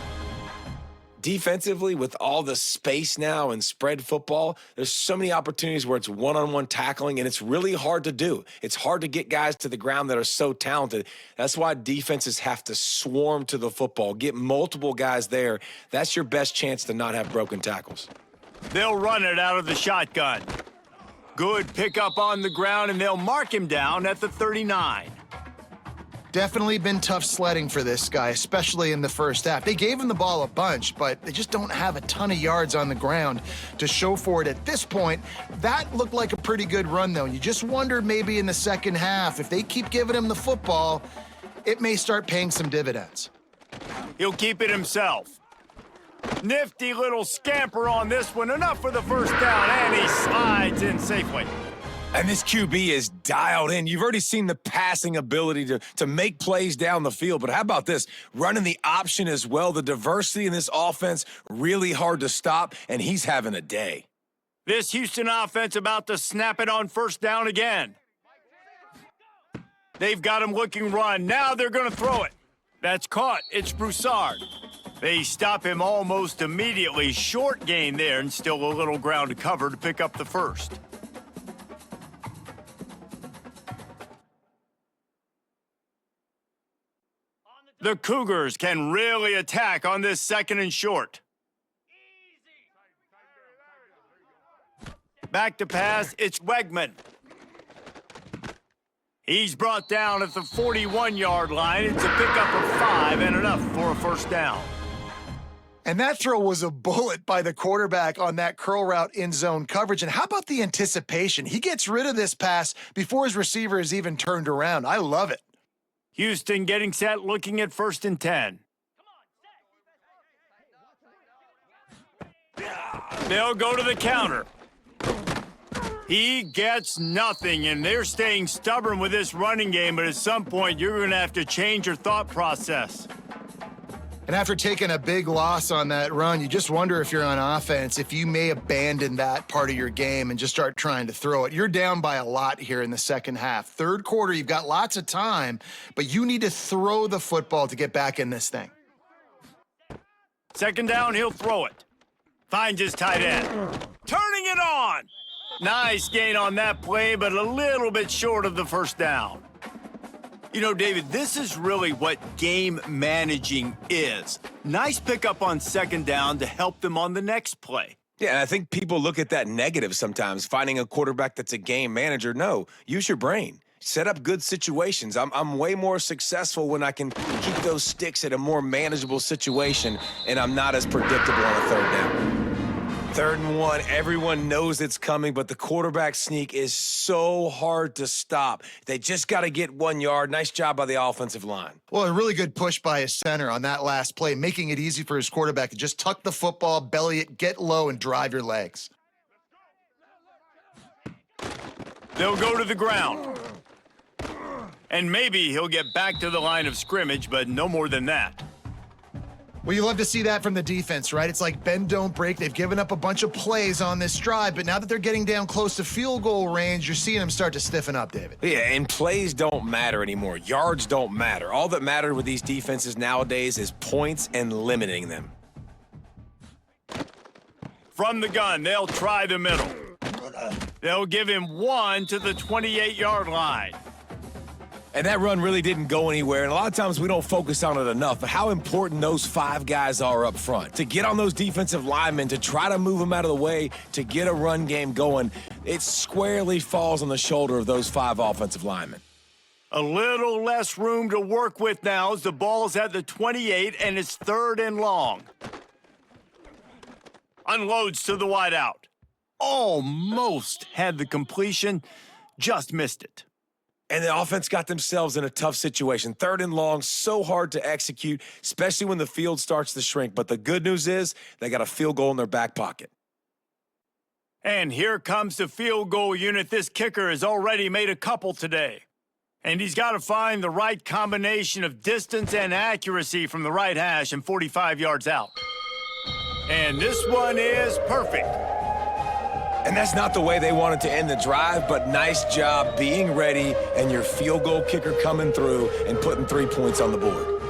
Defensively, with all the space now and spread football, there's so many opportunities where it's one-on-one tackling, and it's really hard to do. It's hard to get guys to the ground that are so talented. That's why defenses have to swarm to the football, get multiple guys there. That's your best chance to not have broken tackles. They'll run it out of the shotgun. Good pickup on the ground, and they'll mark him down at the 39. Definitely been tough sledding for this guy, especially in the first half. They gave him the ball a bunch, but they just don't have a ton of yards on the ground to show for it at this point. That looked like a pretty good run, though. You just wonder maybe in the second half, if they keep giving him the football, it may start paying some dividends. He'll keep it himself. Nifty little scamper on this one. Enough for the first down, and he slides in safely. And this QB is dialed in. You've already seen the passing ability to make plays down the field, but how about this? Running the option as well. The diversity in this offense, really hard to stop, and he's having a day. This Houston offense about to snap it on first down again. They've got him looking run. Now they're going to throw it. That's caught. It's Broussard. They stop him almost immediately. Short gain there, and still a little ground to cover to pick up the first. The Cougars can really attack on this second and short. Back to pass, it's Wegman. He's brought down at the 41-yard line. It's a pickup of 5 and enough for a first down. And that throw was a bullet by the quarterback on that curl route in zone coverage. And how about the anticipation? He gets rid of this pass before his receiver is even turned around. I love it. Houston getting set, looking at 1st and 10. They'll go to the counter. He gets nothing, and they're staying stubborn with this running game, but at some point, you're going to have to change your thought process. And after taking a big loss on that run, you just wonder if you're on offense, if you may abandon that part of your game and just start trying to throw it. You're down by a lot here in the second half. Third quarter, you've got lots of time, but you need to throw the football to get back in this thing. Second down, he'll throw it. Finds his tight end. Turning it on. Nice gain on that play, but a little bit short of the first down. You know, David, this is really what game managing is. Nice pickup on second down to help them on the next play. Yeah, and I think people look at that negative sometimes, finding a quarterback that's a game manager. No, use your brain. Set up good situations. I'm way more successful when I can keep those sticks at a more manageable situation, and I'm not as predictable on a third down. 3rd and 1, everyone knows it's coming, but the quarterback sneak is so hard to stop. They just got to get 1 yard. Nice job by the offensive line. Well, a really good push by his center on that last play, making it easy for his quarterback to just tuck the football, belly it, get low, and drive your legs. They'll go to the ground. And maybe he'll get back to the line of scrimmage, but no more than that. Well, you love to see that from the defense, right? It's like bend, don't break. They've given up a bunch of plays on this drive, but now that they're getting down close to field goal range, you're seeing them start to stiffen up, David. Yeah, and plays don't matter anymore. Yards don't matter. All that matters with these defenses nowadays is points and limiting them. From the gun, they'll try the middle. They'll give him 1 to the 28-yard line. And that run really didn't go anywhere, and a lot of times we don't focus on it enough, but how important those 5 guys are up front. To get on those defensive linemen, to try to move them out of the way, to get a run game going, it squarely falls on the shoulder of those 5 offensive linemen. A little less room to work with now as the ball's at the 28, and it's 3rd and long. Unloads to the wideout. Almost had the completion, just missed it. And the offense got themselves in a tough situation. 3rd and long, so hard to execute, especially when the field starts to shrink. But the good news is they got a field goal in their back pocket. And here comes the field goal unit. This kicker has already made a couple today. And he's got to find the right combination of distance and accuracy from the right hash and 45 yards out. And this one is perfect. And that's not the way they wanted to end the drive, but nice job being ready and your field goal kicker coming through and putting 3 points on the board.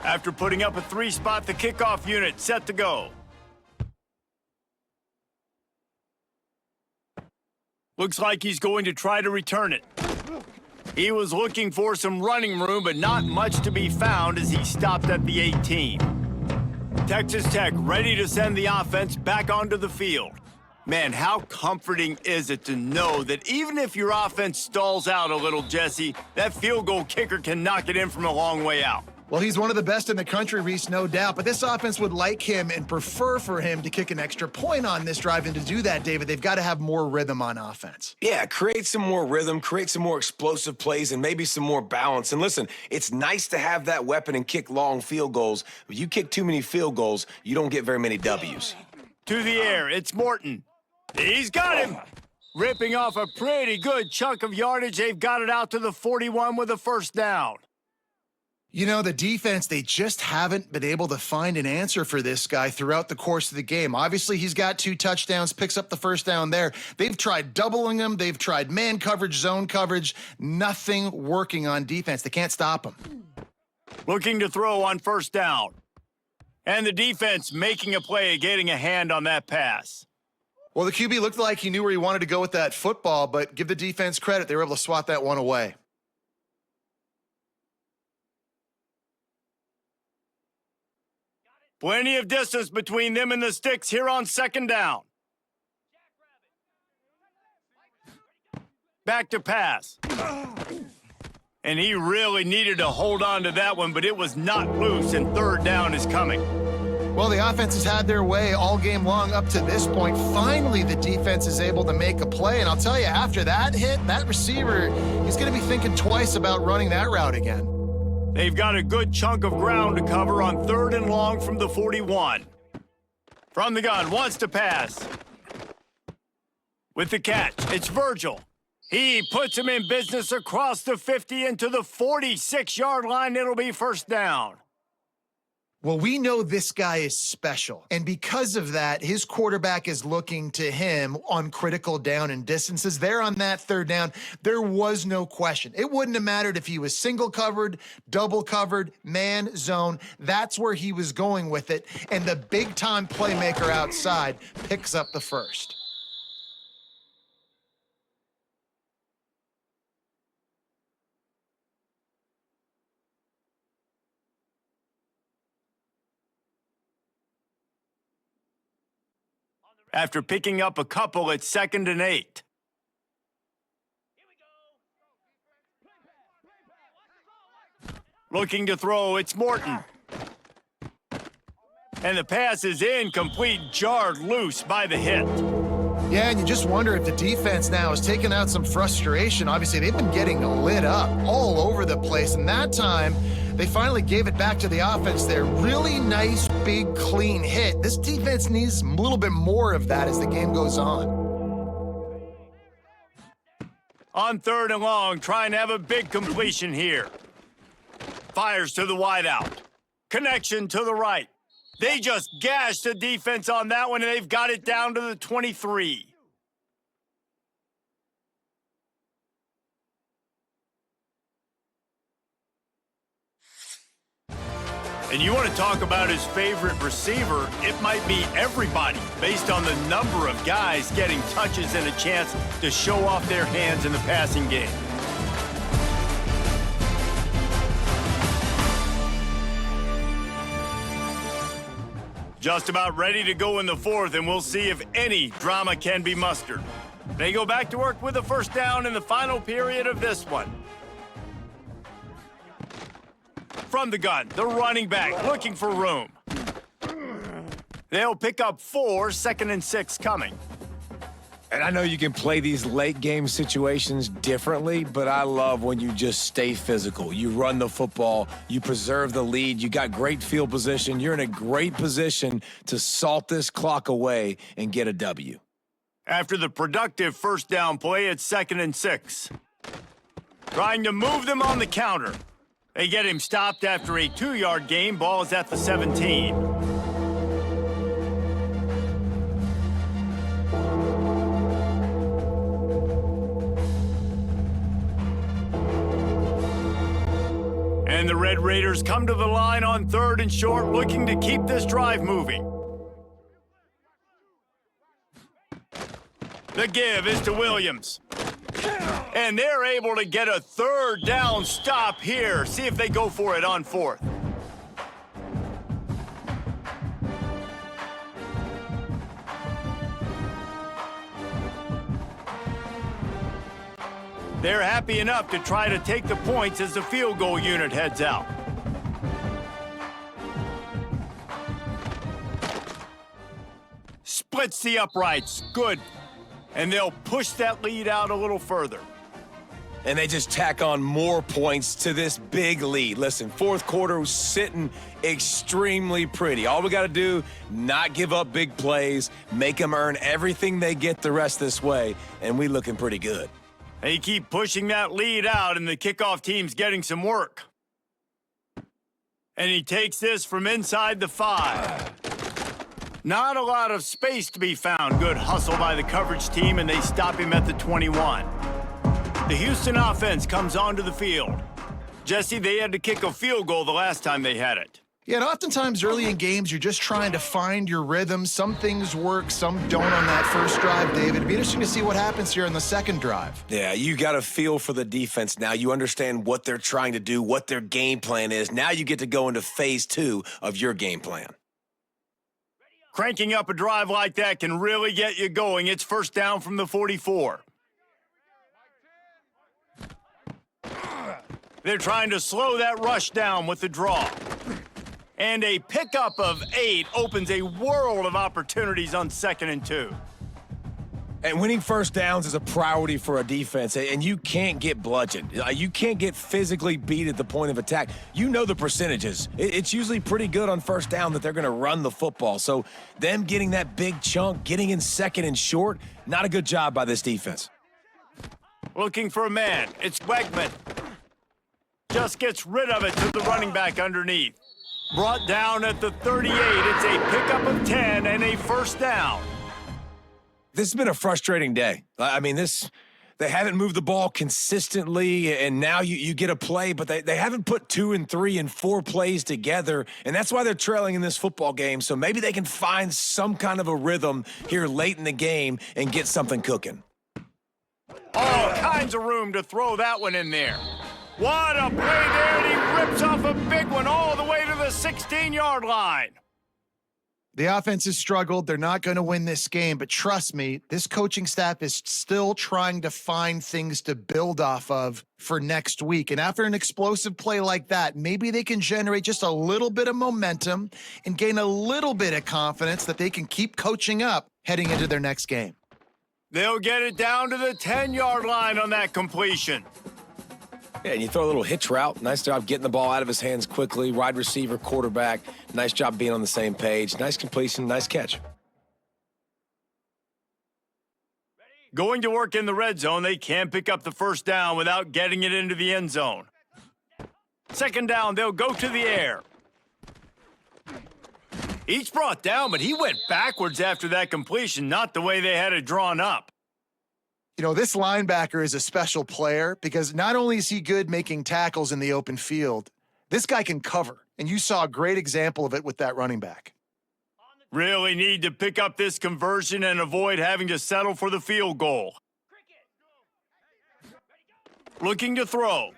After putting up a 3-spot, the kickoff unit set to go. Looks like he's going to try to return it. He was looking for some running room, but not much to be found as he stopped at the 18. Texas Tech ready to send the offense back onto the field. Man, how comforting is it to know that even if your offense stalls out a little, Jesse, that field goal kicker can knock it in from a long way out. Well, he's one of the best in the country, Reese, no doubt. But this offense would like him and prefer for him to kick an extra point on this drive. And to do that, David, they've got to have more rhythm on offense. Yeah, create some more rhythm, create some more explosive plays, and maybe some more balance. And listen, it's nice to have that weapon and kick long field goals. If you kick too many field goals, you don't get very many W's. To the air, it's Morton. He's got him. Ripping off a pretty good chunk of yardage. They've got it out to the 41 with a first down. You know, the defense, they just haven't been able to find an answer for this guy throughout the course of the game. Obviously, he's got 2 touchdowns, picks up the first down there. They've tried doubling him. They've tried man coverage, zone coverage. Nothing working on defense. They can't stop him. Looking to throw on first down. And the defense making a play, getting a hand on that pass. Well, the QB looked like he knew where he wanted to go with that football, but give the defense credit. They were able to swat that one away. Plenty of distance between them and the sticks here on second down. Back to pass. And he really needed to hold on to that one, but it was not loose, and third down is coming. Well, the offense has had their way all game long up to this point. Finally, the defense is able to make a play. And I'll tell you, after that hit, that receiver, he's going to be thinking twice about running that route again. They've got a good chunk of ground to cover on 3rd and long from the 41. From the gun, wants to pass. With the catch, it's Virgil. He puts him in business across the 50 into the 46-yard line. It'll be first down. Well, we know this guy is special, and because of that, his quarterback is looking to him on critical down and distances. There on that 3rd down, there was no question. It wouldn't have mattered if he was single covered, double covered, man, zone. That's where he was going with it, and the big-time playmaker outside picks up the first. After picking up a couple, it's 2nd and 8. Looking to throw, it's Morton. And the pass is incomplete, jarred loose by the hit. Yeah, and you just wonder if the defense now is taking out some frustration. Obviously, they've been getting lit up all over the place, and that time, they finally gave it back to the offense there. Really nice, big, clean hit. This defense needs a little bit more of that as the game goes on. On 3rd and long, trying to have a big completion here. Fires to the wideout. Connection to the right. They just gashed the defense on that one, and they've got it down to the 23. And you want to talk about his favorite receiver, it might be everybody, based on the number of guys getting touches and a chance to show off their hands in the passing game. Just about ready to go in the 4th, and we'll see if any drama can be mustered. They go back to work with a first down in the final period of this one. From the gun, the running back looking for room. They'll pick up 4, 2nd and 6 coming. And I know you can play these late game situations differently, but I love when you just stay physical. You run the football, you preserve the lead, you got great field position. You're in a great position to salt this clock away and get a W. After the productive first down play, it's 2nd and 6. Trying to move them on the counter. They get him stopped after a 2-yard gain. Ball is at the 17. And the Red Raiders come to the line on 3rd and short, looking to keep this drive moving. The give is to Williams. And they're able to get a 3rd down stop here. See if they go for it on 4th. They're happy enough to try to take the points as the field goal unit heads out. Splits the uprights. Good. And they'll push that lead out a little further. And they just tack on more points to this big lead. Listen, 4th quarter was sitting extremely pretty. All we got to do, not give up big plays, make them earn everything they get the rest this way, and we looking pretty good. They keep pushing that lead out, and the kickoff team's getting some work. And he takes this from inside the 5. Not a lot of space to be found. Good hustle by the coverage team, and they stop him at the 21. The Houston offense comes onto the field. Jesse, they had to kick a field goal the last time they had it. Yeah, and oftentimes early in games, you're just trying to find your rhythm. Some things work, some don't on that first drive, David. It'd be interesting to see what happens here in the 2nd drive. Yeah, you got a feel for the defense now. You understand what they're trying to do, what their game plan is. Now you get to go into phase 2 of your game plan. Cranking up a drive like that can really get you going. It's 1st down from the 44. They're trying to slow that rush down with the draw. And a pickup of 8 opens a world of opportunities on 2nd and 2. And winning first downs is a priority for a defense, and you can't get bludgeoned. You can't get physically beat at the point of attack. You know the percentages. It's usually pretty good on first down that they're going to run the football. So them getting that big chunk, getting in 2nd and short, not a good job by this defense. Looking for a man. It's Wegman. Just gets rid of it to the running back underneath. Brought down at the 38. It's a pickup of 10 and a 1st down. This has been a frustrating day. I mean, they haven't moved the ball consistently, and now you get a play, but they haven't put 2 and 3 and 4 plays together, and that's why they're trailing in this football game. So maybe they can find some kind of a rhythm here late in the game and get something cooking. All kinds of room to throw that one in there. What a play there, and he rips off a big one all the way to the 16-yard line. The offense has struggled. They're not going to win this game, but trust me, this coaching staff is still trying to find things to build off of for next week. And after an explosive play like that, maybe they can generate just a little bit of momentum and gain a little bit of confidence that they can keep coaching up heading into their next game. They'll get it down to the 10-yard line on that completion. Yeah, and you throw a little hitch route. Nice job getting the ball out of his hands quickly. Wide receiver, quarterback. Nice job being on the same page. Nice completion, nice catch. Going to work in the red zone, they can't pick up the 1st down without getting it into the end zone. 2nd down, they'll go to the air. He's brought down, but he went backwards after that completion, not the way they had it drawn up. You know, this linebacker is a special player because not only is he good making tackles in the open field, this guy can cover. And you saw a great example of it with that running back. Really need to pick up this conversion and avoid having to settle for the field goal. Looking to throw.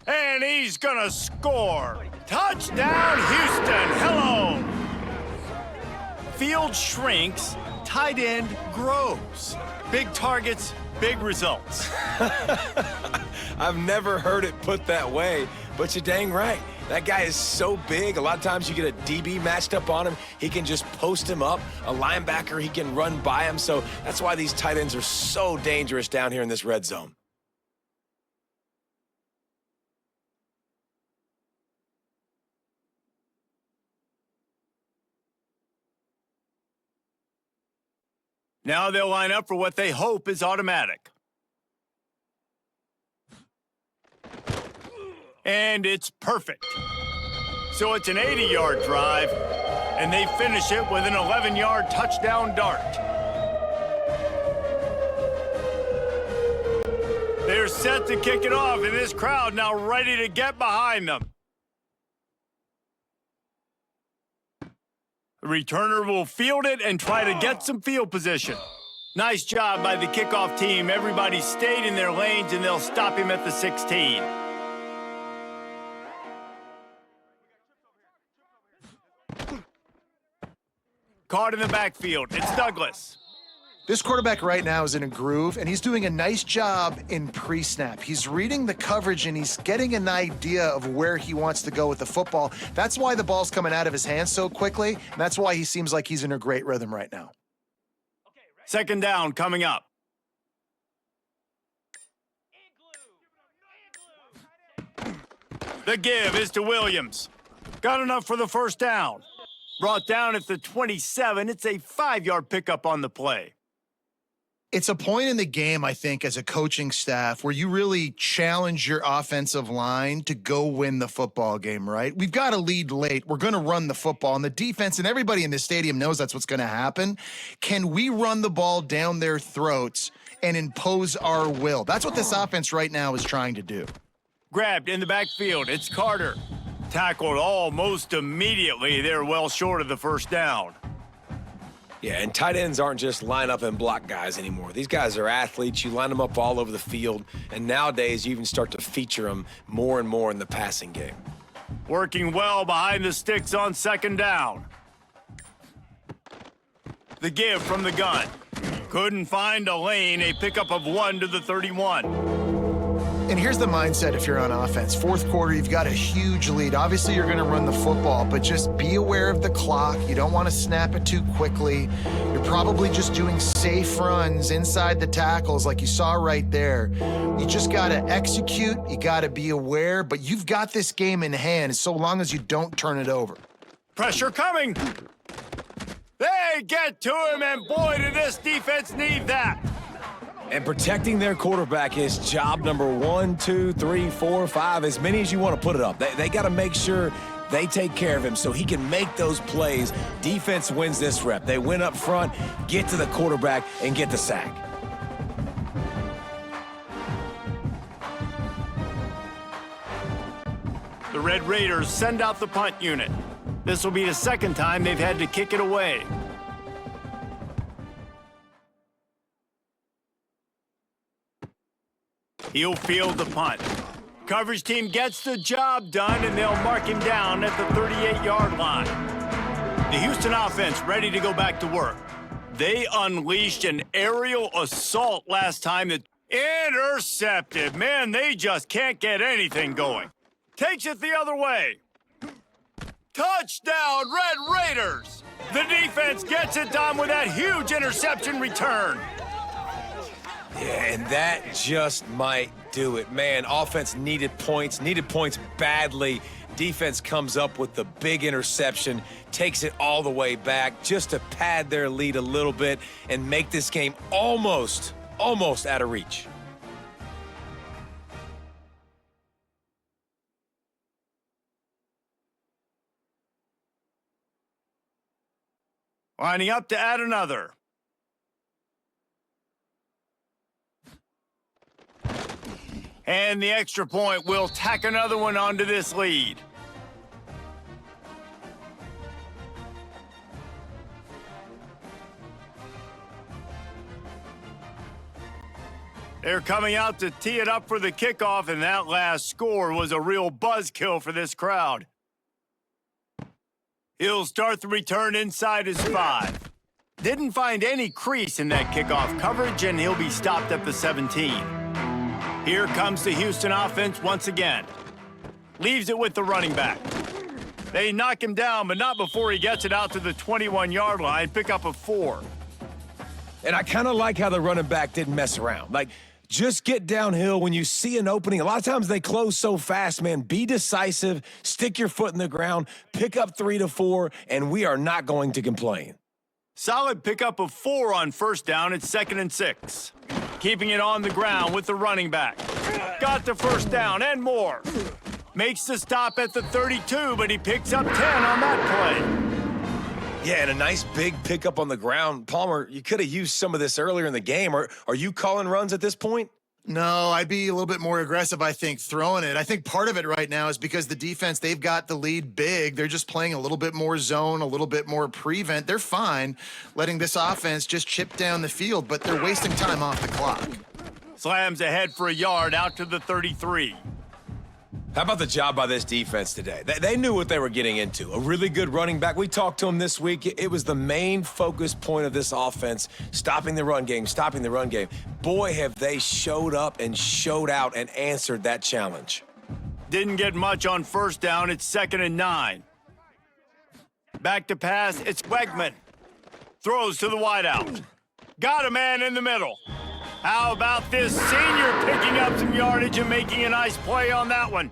And he's gonna score. Touchdown, Houston. Hello. Field shrinks, tight end grows. Big targets, big results. I've never heard it put that way, but you're dang right. That guy is so big. A lot of times you get a DB matched up on him. He can just post him up. A linebacker, he can run by him. So that's why these tight ends are so dangerous down here in this red zone. Now they'll line up for what they hope is automatic. And it's perfect. So it's an 80-yard drive, and they finish it with an 11-yard touchdown dart. They're set to kick it off, and this crowd now ready to get behind them. The returner will field it and try to get some field position. Nice job by the kickoff team. Everybody stayed in their lanes, and they'll stop him at the 16. Caught in the backfield. It's Douglas. This quarterback right now is in a groove, and he's doing a nice job in pre-snap. He's reading the coverage, and he's getting an idea of where he wants to go with the football. That's why the ball's coming out of his hands so quickly, and that's why he seems like he's in a great rhythm right now. Second down coming up. The give is to Williams. Got enough for the first down. Brought down at the 27. It's a 5-yard pickup on the play. It's a point in the game, I think, as a coaching staff where you really challenge your offensive line to go win the football game, right? We've got to lead late. We're going to run the football. And the defense and everybody in this stadium knows that's what's going to happen. Can we run the ball down their throats and impose our will? That's what this offense right now is trying to do. Grabbed in the backfield. It's Carter. Tackled almost immediately. They're well short of the first down. Yeah, and tight ends aren't just line up and block guys anymore. These guys are athletes. You line them up all over the field, and nowadays you even start to feature them more and more in the passing game. Working well behind the sticks on second down. The give from the gun. Couldn't find a lane. A pickup of 1 to the 31. And here's the mindset if you're on offense. Fourth quarter, you've got a huge lead. Obviously, you're going to run the football, but just be aware of the clock. You don't want to snap it too quickly. You're probably just doing safe runs inside the tackles like you saw right there. You just got to execute. You got to be aware, but you've got this game in hand so long as you don't turn it over. Pressure coming. They get to him, and boy, did this defense need that. And protecting their quarterback is job number 1, 2, 3, 4, 5, as many as you want to put it up. They got to make sure they take care of him so he can make those plays. Defense wins this rep. They win up front, get to the quarterback, and get the sack. The Red Raiders send out the punt unit. This will be the second time they've had to kick it away. He'll field the punt. Coverage team gets the job done, and they'll mark him down at the 38-yard line. The Houston offense ready to go back to work. They unleashed an aerial assault last time that intercepted. Man, they just can't get anything going. Takes it the other way. Touchdown, Red Raiders! The defense gets it done with that huge interception return. Yeah, and that just might do it. Man, offense needed points badly. Defense comes up with the big interception, takes it all the way back just to pad their lead a little bit and make this game almost out of reach. Lining up to add another. And the extra point will tack another one onto this lead. They're coming out to tee it up for the kickoff, and that last score was a real buzzkill for this crowd. He'll start the return inside his 5. Didn't find any crease in that kickoff coverage, and he'll be stopped at the 17. Here comes the Houston offense once again. Leaves it with the running back. They knock him down, but not before he gets it out to the 21-yard line, pick up a 4. And I kind of like how the running back didn't mess around. Like, just get downhill when you see an opening. A lot of times they close so fast, man. Be decisive, stick your foot in the ground, pick up 3 to 4, and we are not going to complain. Solid pickup of 4 on first down. It's 2nd and 6. Keeping it on the ground with the running back. Got the first down and more. Makes the stop at the 32, but he picks up 10 on that play. Yeah, and a nice big pickup on the ground. Palmer, you could have used some of this earlier in the game. Are you calling runs at this point? No, I'd be a little bit more aggressive, I think, throwing it. I think part of it right now is because the defense, they've got the lead big. They're just playing a little bit more zone, a little bit more prevent. They're fine letting this offense just chip down the field, but they're wasting time off the clock. Slams ahead for a yard out to the 33. How about the job by this defense today? They knew what they were getting into. A really good running back. We talked to him this week. It was the main focus point of this offense, stopping the run game, stopping the run game. Boy, have they showed up and showed out and answered that challenge. Didn't get much on first down. It's 2nd and 9. Back to pass. It's Wegman. Throws to the wideout. Got a man in the middle. How about this senior picking up some yardage and making a nice play on that one?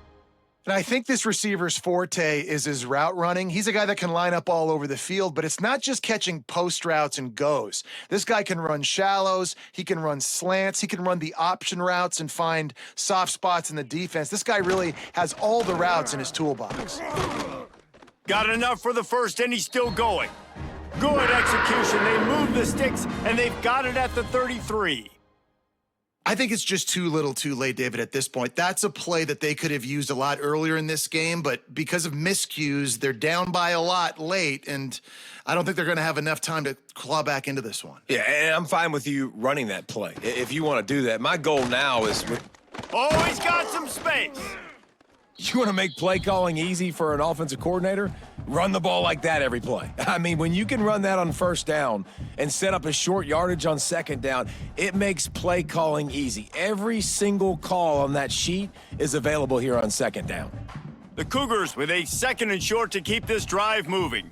And I think this receiver's forte is his route running. He's a guy that can line up all over the field, but it's not just catching post routes and goes. This guy can run shallows, he can run slants, he can run the option routes and find soft spots in the defense. This guy really has all the routes in his toolbox. Got enough for the first, and he's still going. Good execution. They move the sticks, and they've got it at the 33. I think it's just too little too late, David, at this point. That's a play that they could have used a lot earlier in this game, but because of miscues, they're down by a lot late, and I don't think they're going to have enough time to claw back into this one. Yeah, and I'm fine with you running that play if you want to do that. My goal now is... Oh, he's got some space. You want to make play calling easy for an offensive coordinator? Run the ball like that every play. I mean, when you can run that on first down and set up a short yardage on second down, it makes play calling easy. Every single call on that sheet is available here on second down. The Cougars with a 2nd and short to keep this drive moving.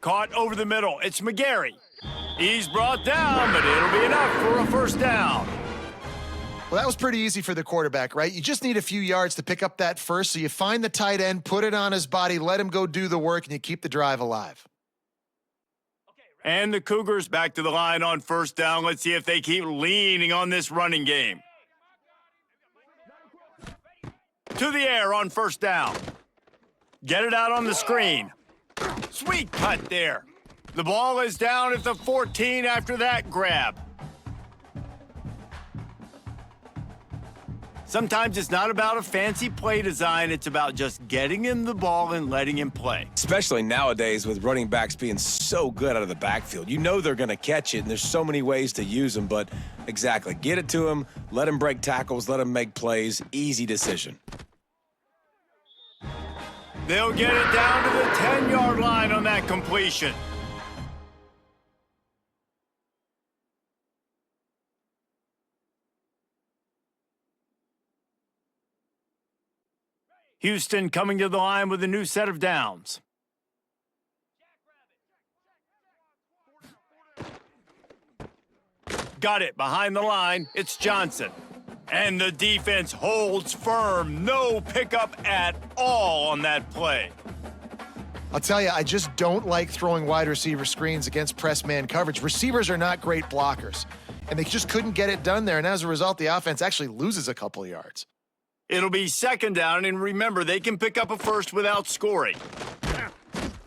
Caught over the middle. It's McGarry. He's brought down, but it'll be enough for a first down. Well, that was pretty easy for the quarterback, right? You just need a few yards to pick up that first, so you find the tight end, put it on his body, let him go do the work, and you keep the drive alive. And the Cougars back to the line on first down. Let's see if they keep leaning on this running game. To the air on first down. Get it out on the screen. Sweet cut there. The ball is down at the 14 after that grab. Sometimes it's not about a fancy play design. It's about just getting him the ball and letting him play. Especially nowadays with running backs being so good out of the backfield. You know they're going to catch it, and there's so many ways to use them, but exactly. Get it to him, let him break tackles, let him make plays. Easy decision. They'll get it down to the 10-yard line on that completion. Houston coming to the line with a new set of downs. Got it behind the line. It's Johnson. And the defense holds firm. No pickup at all on that play. I'll tell you, I just don't like throwing wide receiver screens against press man coverage. Receivers are not great blockers, and they just couldn't get it done there. And as a result, the offense actually loses a couple of yards. It'll be second down, and remember, they can pick up a first without scoring.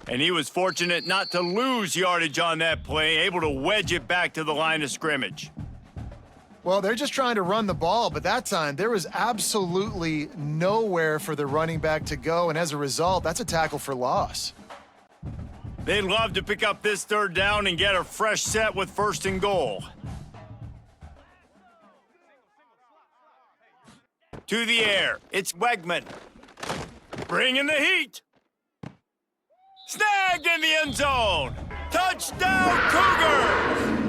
And he was fortunate not to lose yardage on that play, able to wedge it back to the line of scrimmage. Well, they're just trying to run the ball, but that time there was absolutely nowhere for the running back to go, and as a result, that's a tackle for loss. They'd love to pick up this third down and get a fresh set with 1st and goal. To the air, it's Wegman. Bringing the heat. Snagged in the end zone. Touchdown, Cougars!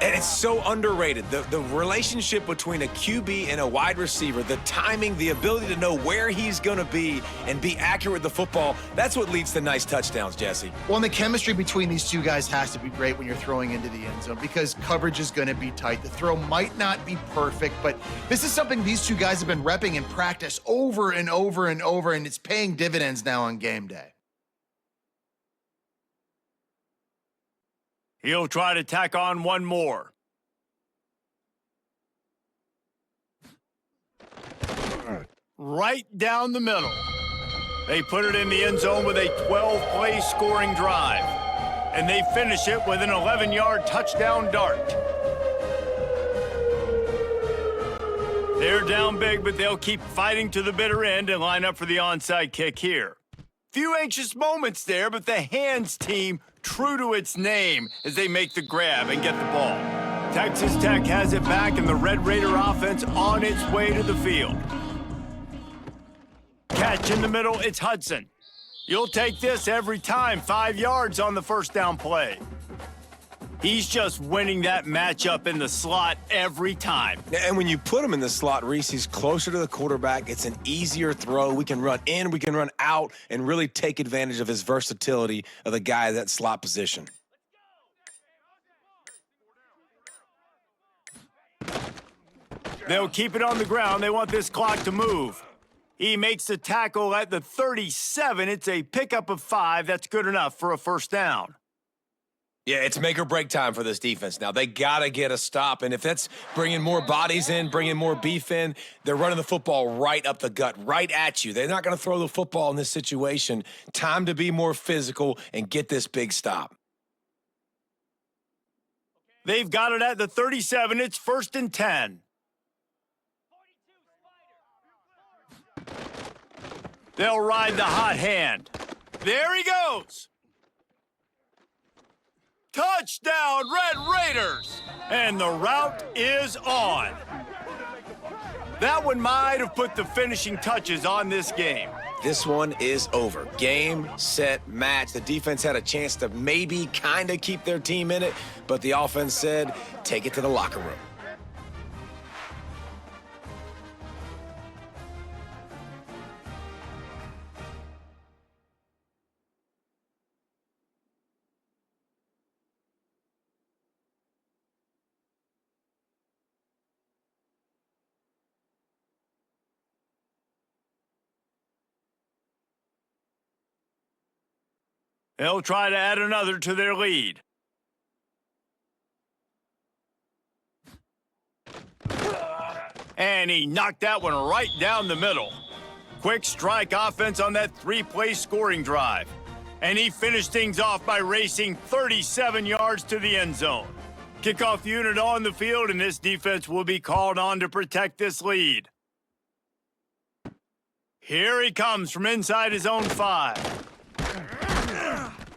And it's so underrated. The relationship between a QB and a wide receiver, the timing, the ability to know where he's going to be and be accurate with the football, that's what leads to nice touchdowns, Jesse. Well, and the chemistry between these two guys has to be great when you're throwing into the end zone because coverage is going to be tight. The throw might not be perfect, but this is something these two guys have been repping in practice over and over and over, and it's paying dividends now on game day. He'll try to tack on one more. Right down the middle. They put it in the end zone with a 12-play scoring drive. And they finish it with an 11-yard touchdown dart. They're down big, but they'll keep fighting to the bitter end and line up for the onside kick here. Few anxious moments there, but the hands team true to its name as they make the grab and get the ball. Texas Tech has it back, and the Red Raider offense on its way to the field. Catch in the middle, it's Hudson. You'll take this every time, 5 yards on the first down play. He's just winning that matchup in the slot every time. And when you put him in the slot, Reese, he's closer to the quarterback. It's an easier throw. We can run in, we can run out, and really take advantage of his versatility of the guy at that slot position. They'll keep it on the ground. They want this clock to move. He makes the tackle at the 37. It's a pickup of 5. That's good enough for a first down. Yeah, it's make or break time for this defense now. They got to get a stop, and if that's bringing more bodies in, bringing more beef in, they're running the football right up the gut, right at you. They're not going to throw the football in this situation. Time to be more physical and get this big stop. They've got it at the 37. It's 1st and 10. They'll ride the hot hand. There he goes. Touchdown, Red Raiders! And the route is on. That one might have put the finishing touches on this game. This one is over. Game, set, match. The defense had a chance to maybe kind of keep their team in it, but the offense said, take it to the locker room. They'll try to add another to their lead. And he knocked that one right down the middle. Quick strike offense on that 3-play scoring drive. And he finished things off by racing 37 yards to the end zone. Kickoff unit on the field, and this defense will be called on to protect this lead. Here he comes from inside his own 5.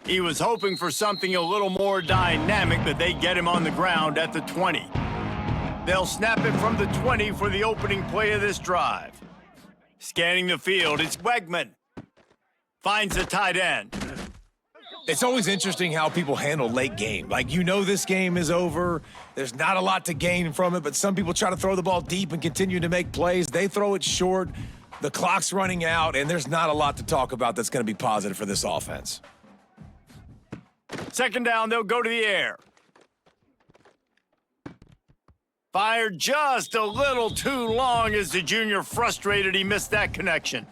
He was hoping for something a little more dynamic, but they get him on the ground at the 20. They'll snap it from the 20 for the opening play of this drive. Scanning the field, it's Wegman. Finds the tight end. It's always interesting how people handle late game. Like, you know this game is over. There's not a lot to gain from it, but some people try to throw the ball deep and continue to make plays. They throw it short. The clock's running out, and there's not a lot to talk about that's going to be positive for this offense. Second down, they'll go to the air. Fired just a little too long as the junior frustrated he missed that connection.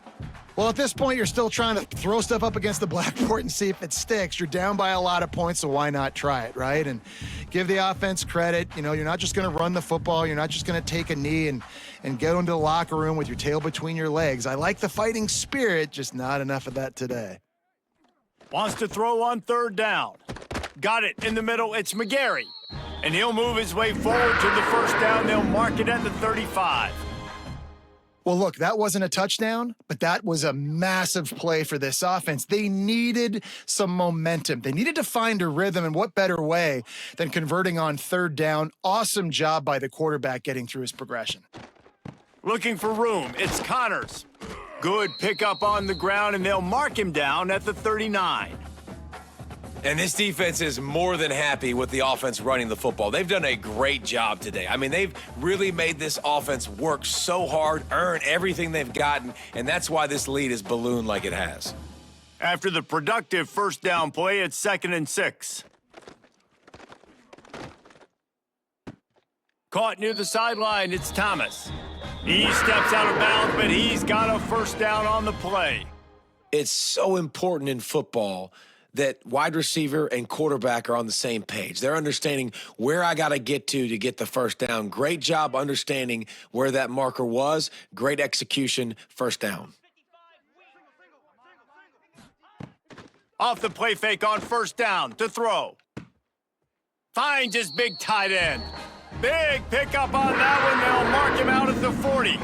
Well, at this point, you're still trying to throw stuff up against the blackboard and see if it sticks. You're down by a lot of points, so why not try it, right? And give the offense credit. You know, you're not just going to run the football. You're not just going to take a knee and go into the locker room with your tail between your legs. I like the fighting spirit, just not enough of that today. Wants to throw on 3rd down. Got it in the middle. It's McGarry. And he'll move his way forward to the first down. They'll mark it at the 35. Well, look, that wasn't a touchdown, but that was a massive play for this offense. They needed some momentum. They needed to find a rhythm, and what better way than converting on 3rd down? Awesome job by the quarterback getting through his progression. Looking for room. It's Connors. Good pickup on the ground, and they'll mark him down at the 39. And this defense is more than happy with the offense running the football. They've done a great job today. I mean, they've really made this offense work so hard, earn everything they've gotten, and that's why this lead is ballooned like it has. After the productive first down play, it's 2nd and 6. Caught near the sideline, it's Thomas. He steps out of bounds, but he's got a first down on the play. It's so important in football that wide receiver and quarterback are on the same page. They're understanding where I got to get the first down. Great job understanding where that marker was. Great execution, first down. Off the play fake on first down to throw. Finds his big tight end. Big pickup on that one. They'll mark him out at the 40.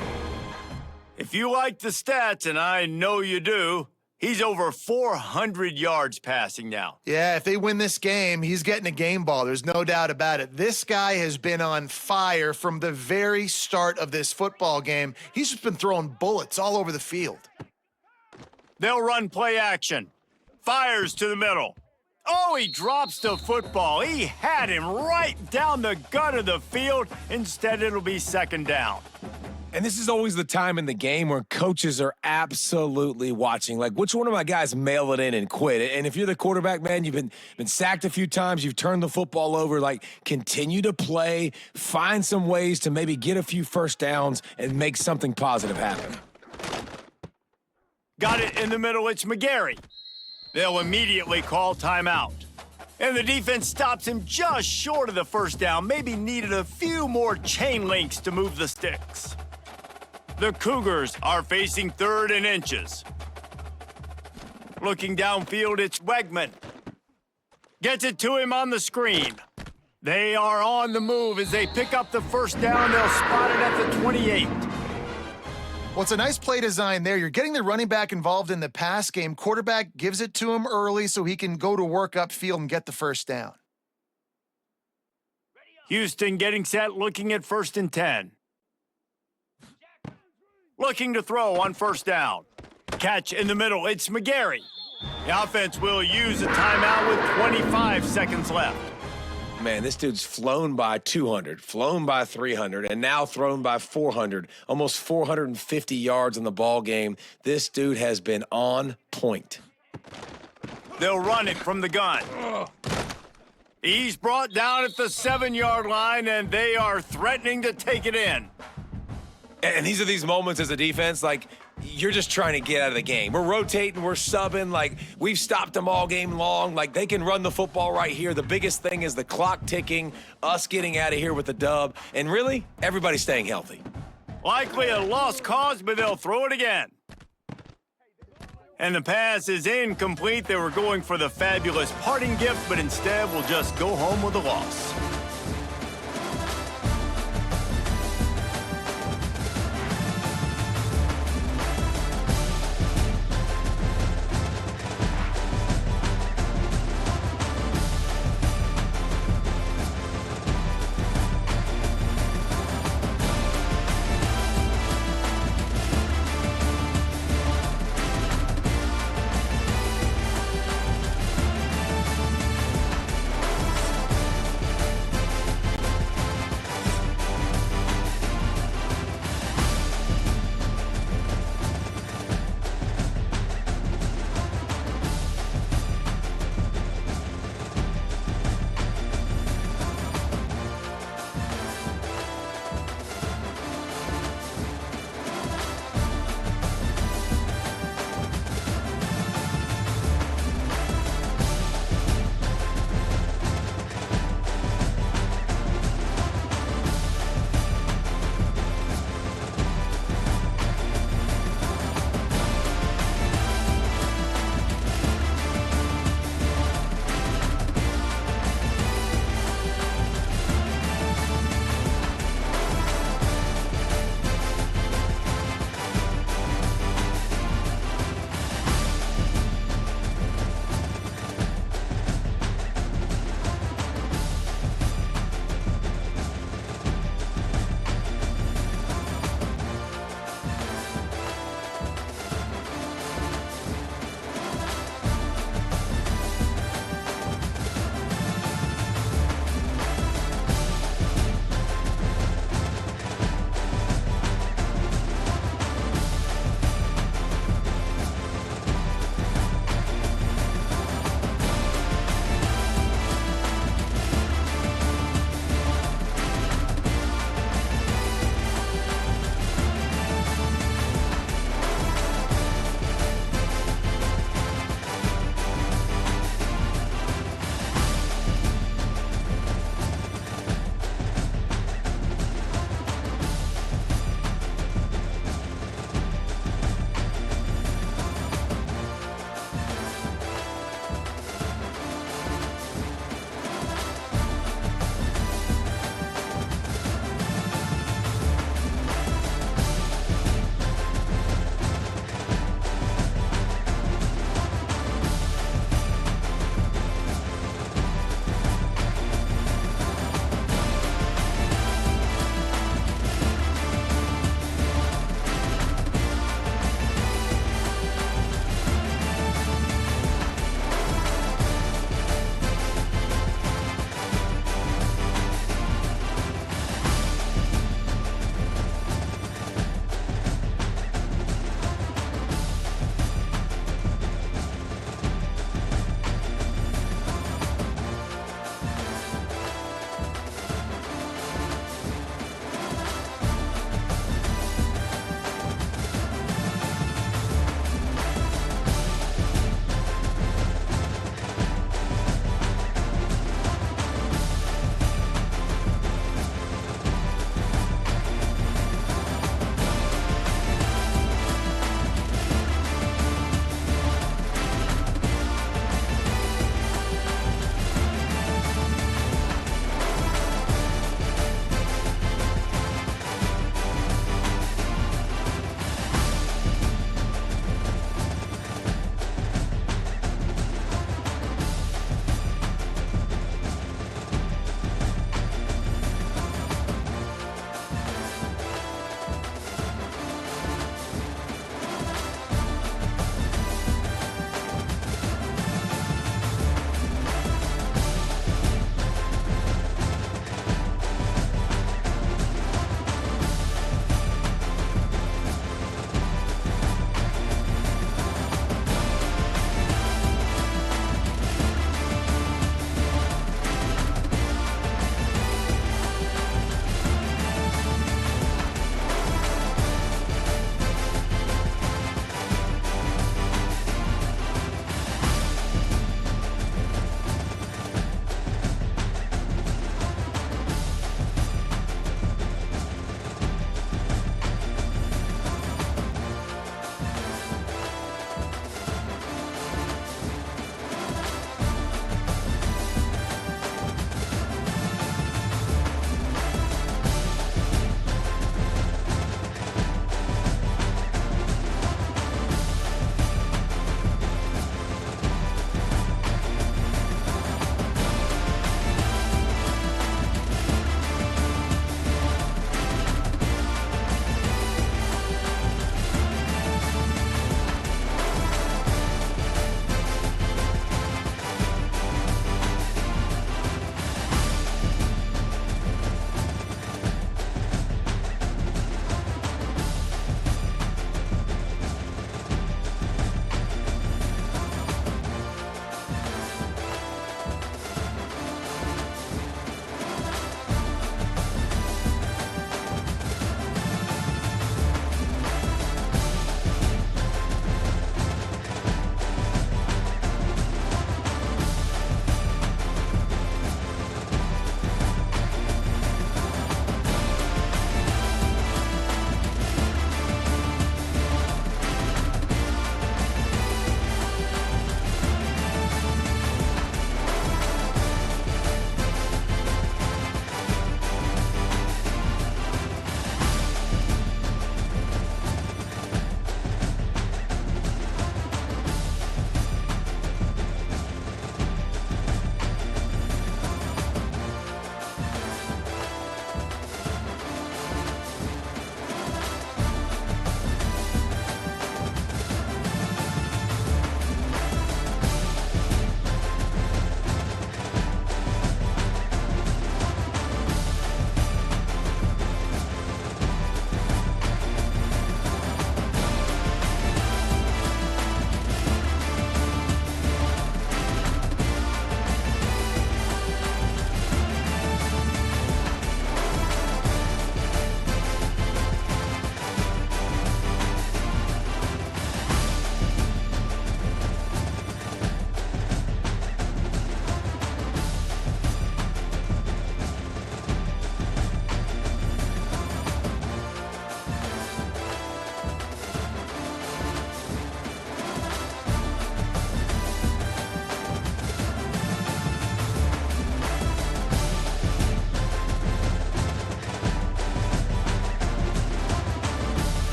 If you like the stats, and I know you do, he's over 400 yards passing now. Yeah, if they win this game, he's getting a game ball. There's no doubt about it. This guy has been on fire from the very start of this football game. He's just been throwing bullets all over the field. They'll run play action. Fires to the middle. Oh, he drops the football. He had him right down the gut of the field. Instead, it'll be 2nd down. And this is always the time in the game where coaches are absolutely watching. Like, which one of my guys mail it in and quit? And if you're the quarterback, man, you've been sacked a few times, you've turned the football over, like, continue to play, find some ways to maybe get a few first downs and make something positive happen. Got it in the middle, it's McGarry. They'll immediately call timeout. And the defense stops him just short of the first down. Maybe needed a few more chain links to move the sticks. The Cougars are facing 3rd and inches. Looking downfield, it's Wegman. Gets it to him on the screen. They are on the move as they pick up the first down. They'll spot it at the 28. Well, it's a nice play design there. You're getting the running back involved in the pass game. Quarterback gives it to him early so he can go to work upfield and get the first down. Houston getting set, looking at 1st and 10. Looking to throw on first down. Catch in the middle, it's McGarry. The offense will use a timeout with 25 seconds left. Man, this dude's flown by 200, flown by 300, and now thrown by 400. Almost 450 yards in the ball game. This dude has been on point. They'll run it from the gun. He's brought down at the 7-yard line, and they are threatening to take it in. And these are these moments as a defense, like, you're just trying to get out of the game. We're rotating, we're subbing, like, we've stopped them all game long. Like, they can run the football right here. The biggest thing is the clock ticking, us getting out of here with the dub, and really, everybody staying healthy. Likely a lost cause, but they'll throw it again. And the pass is incomplete. They were going for the fabulous parting gift, but instead will just go home with a loss.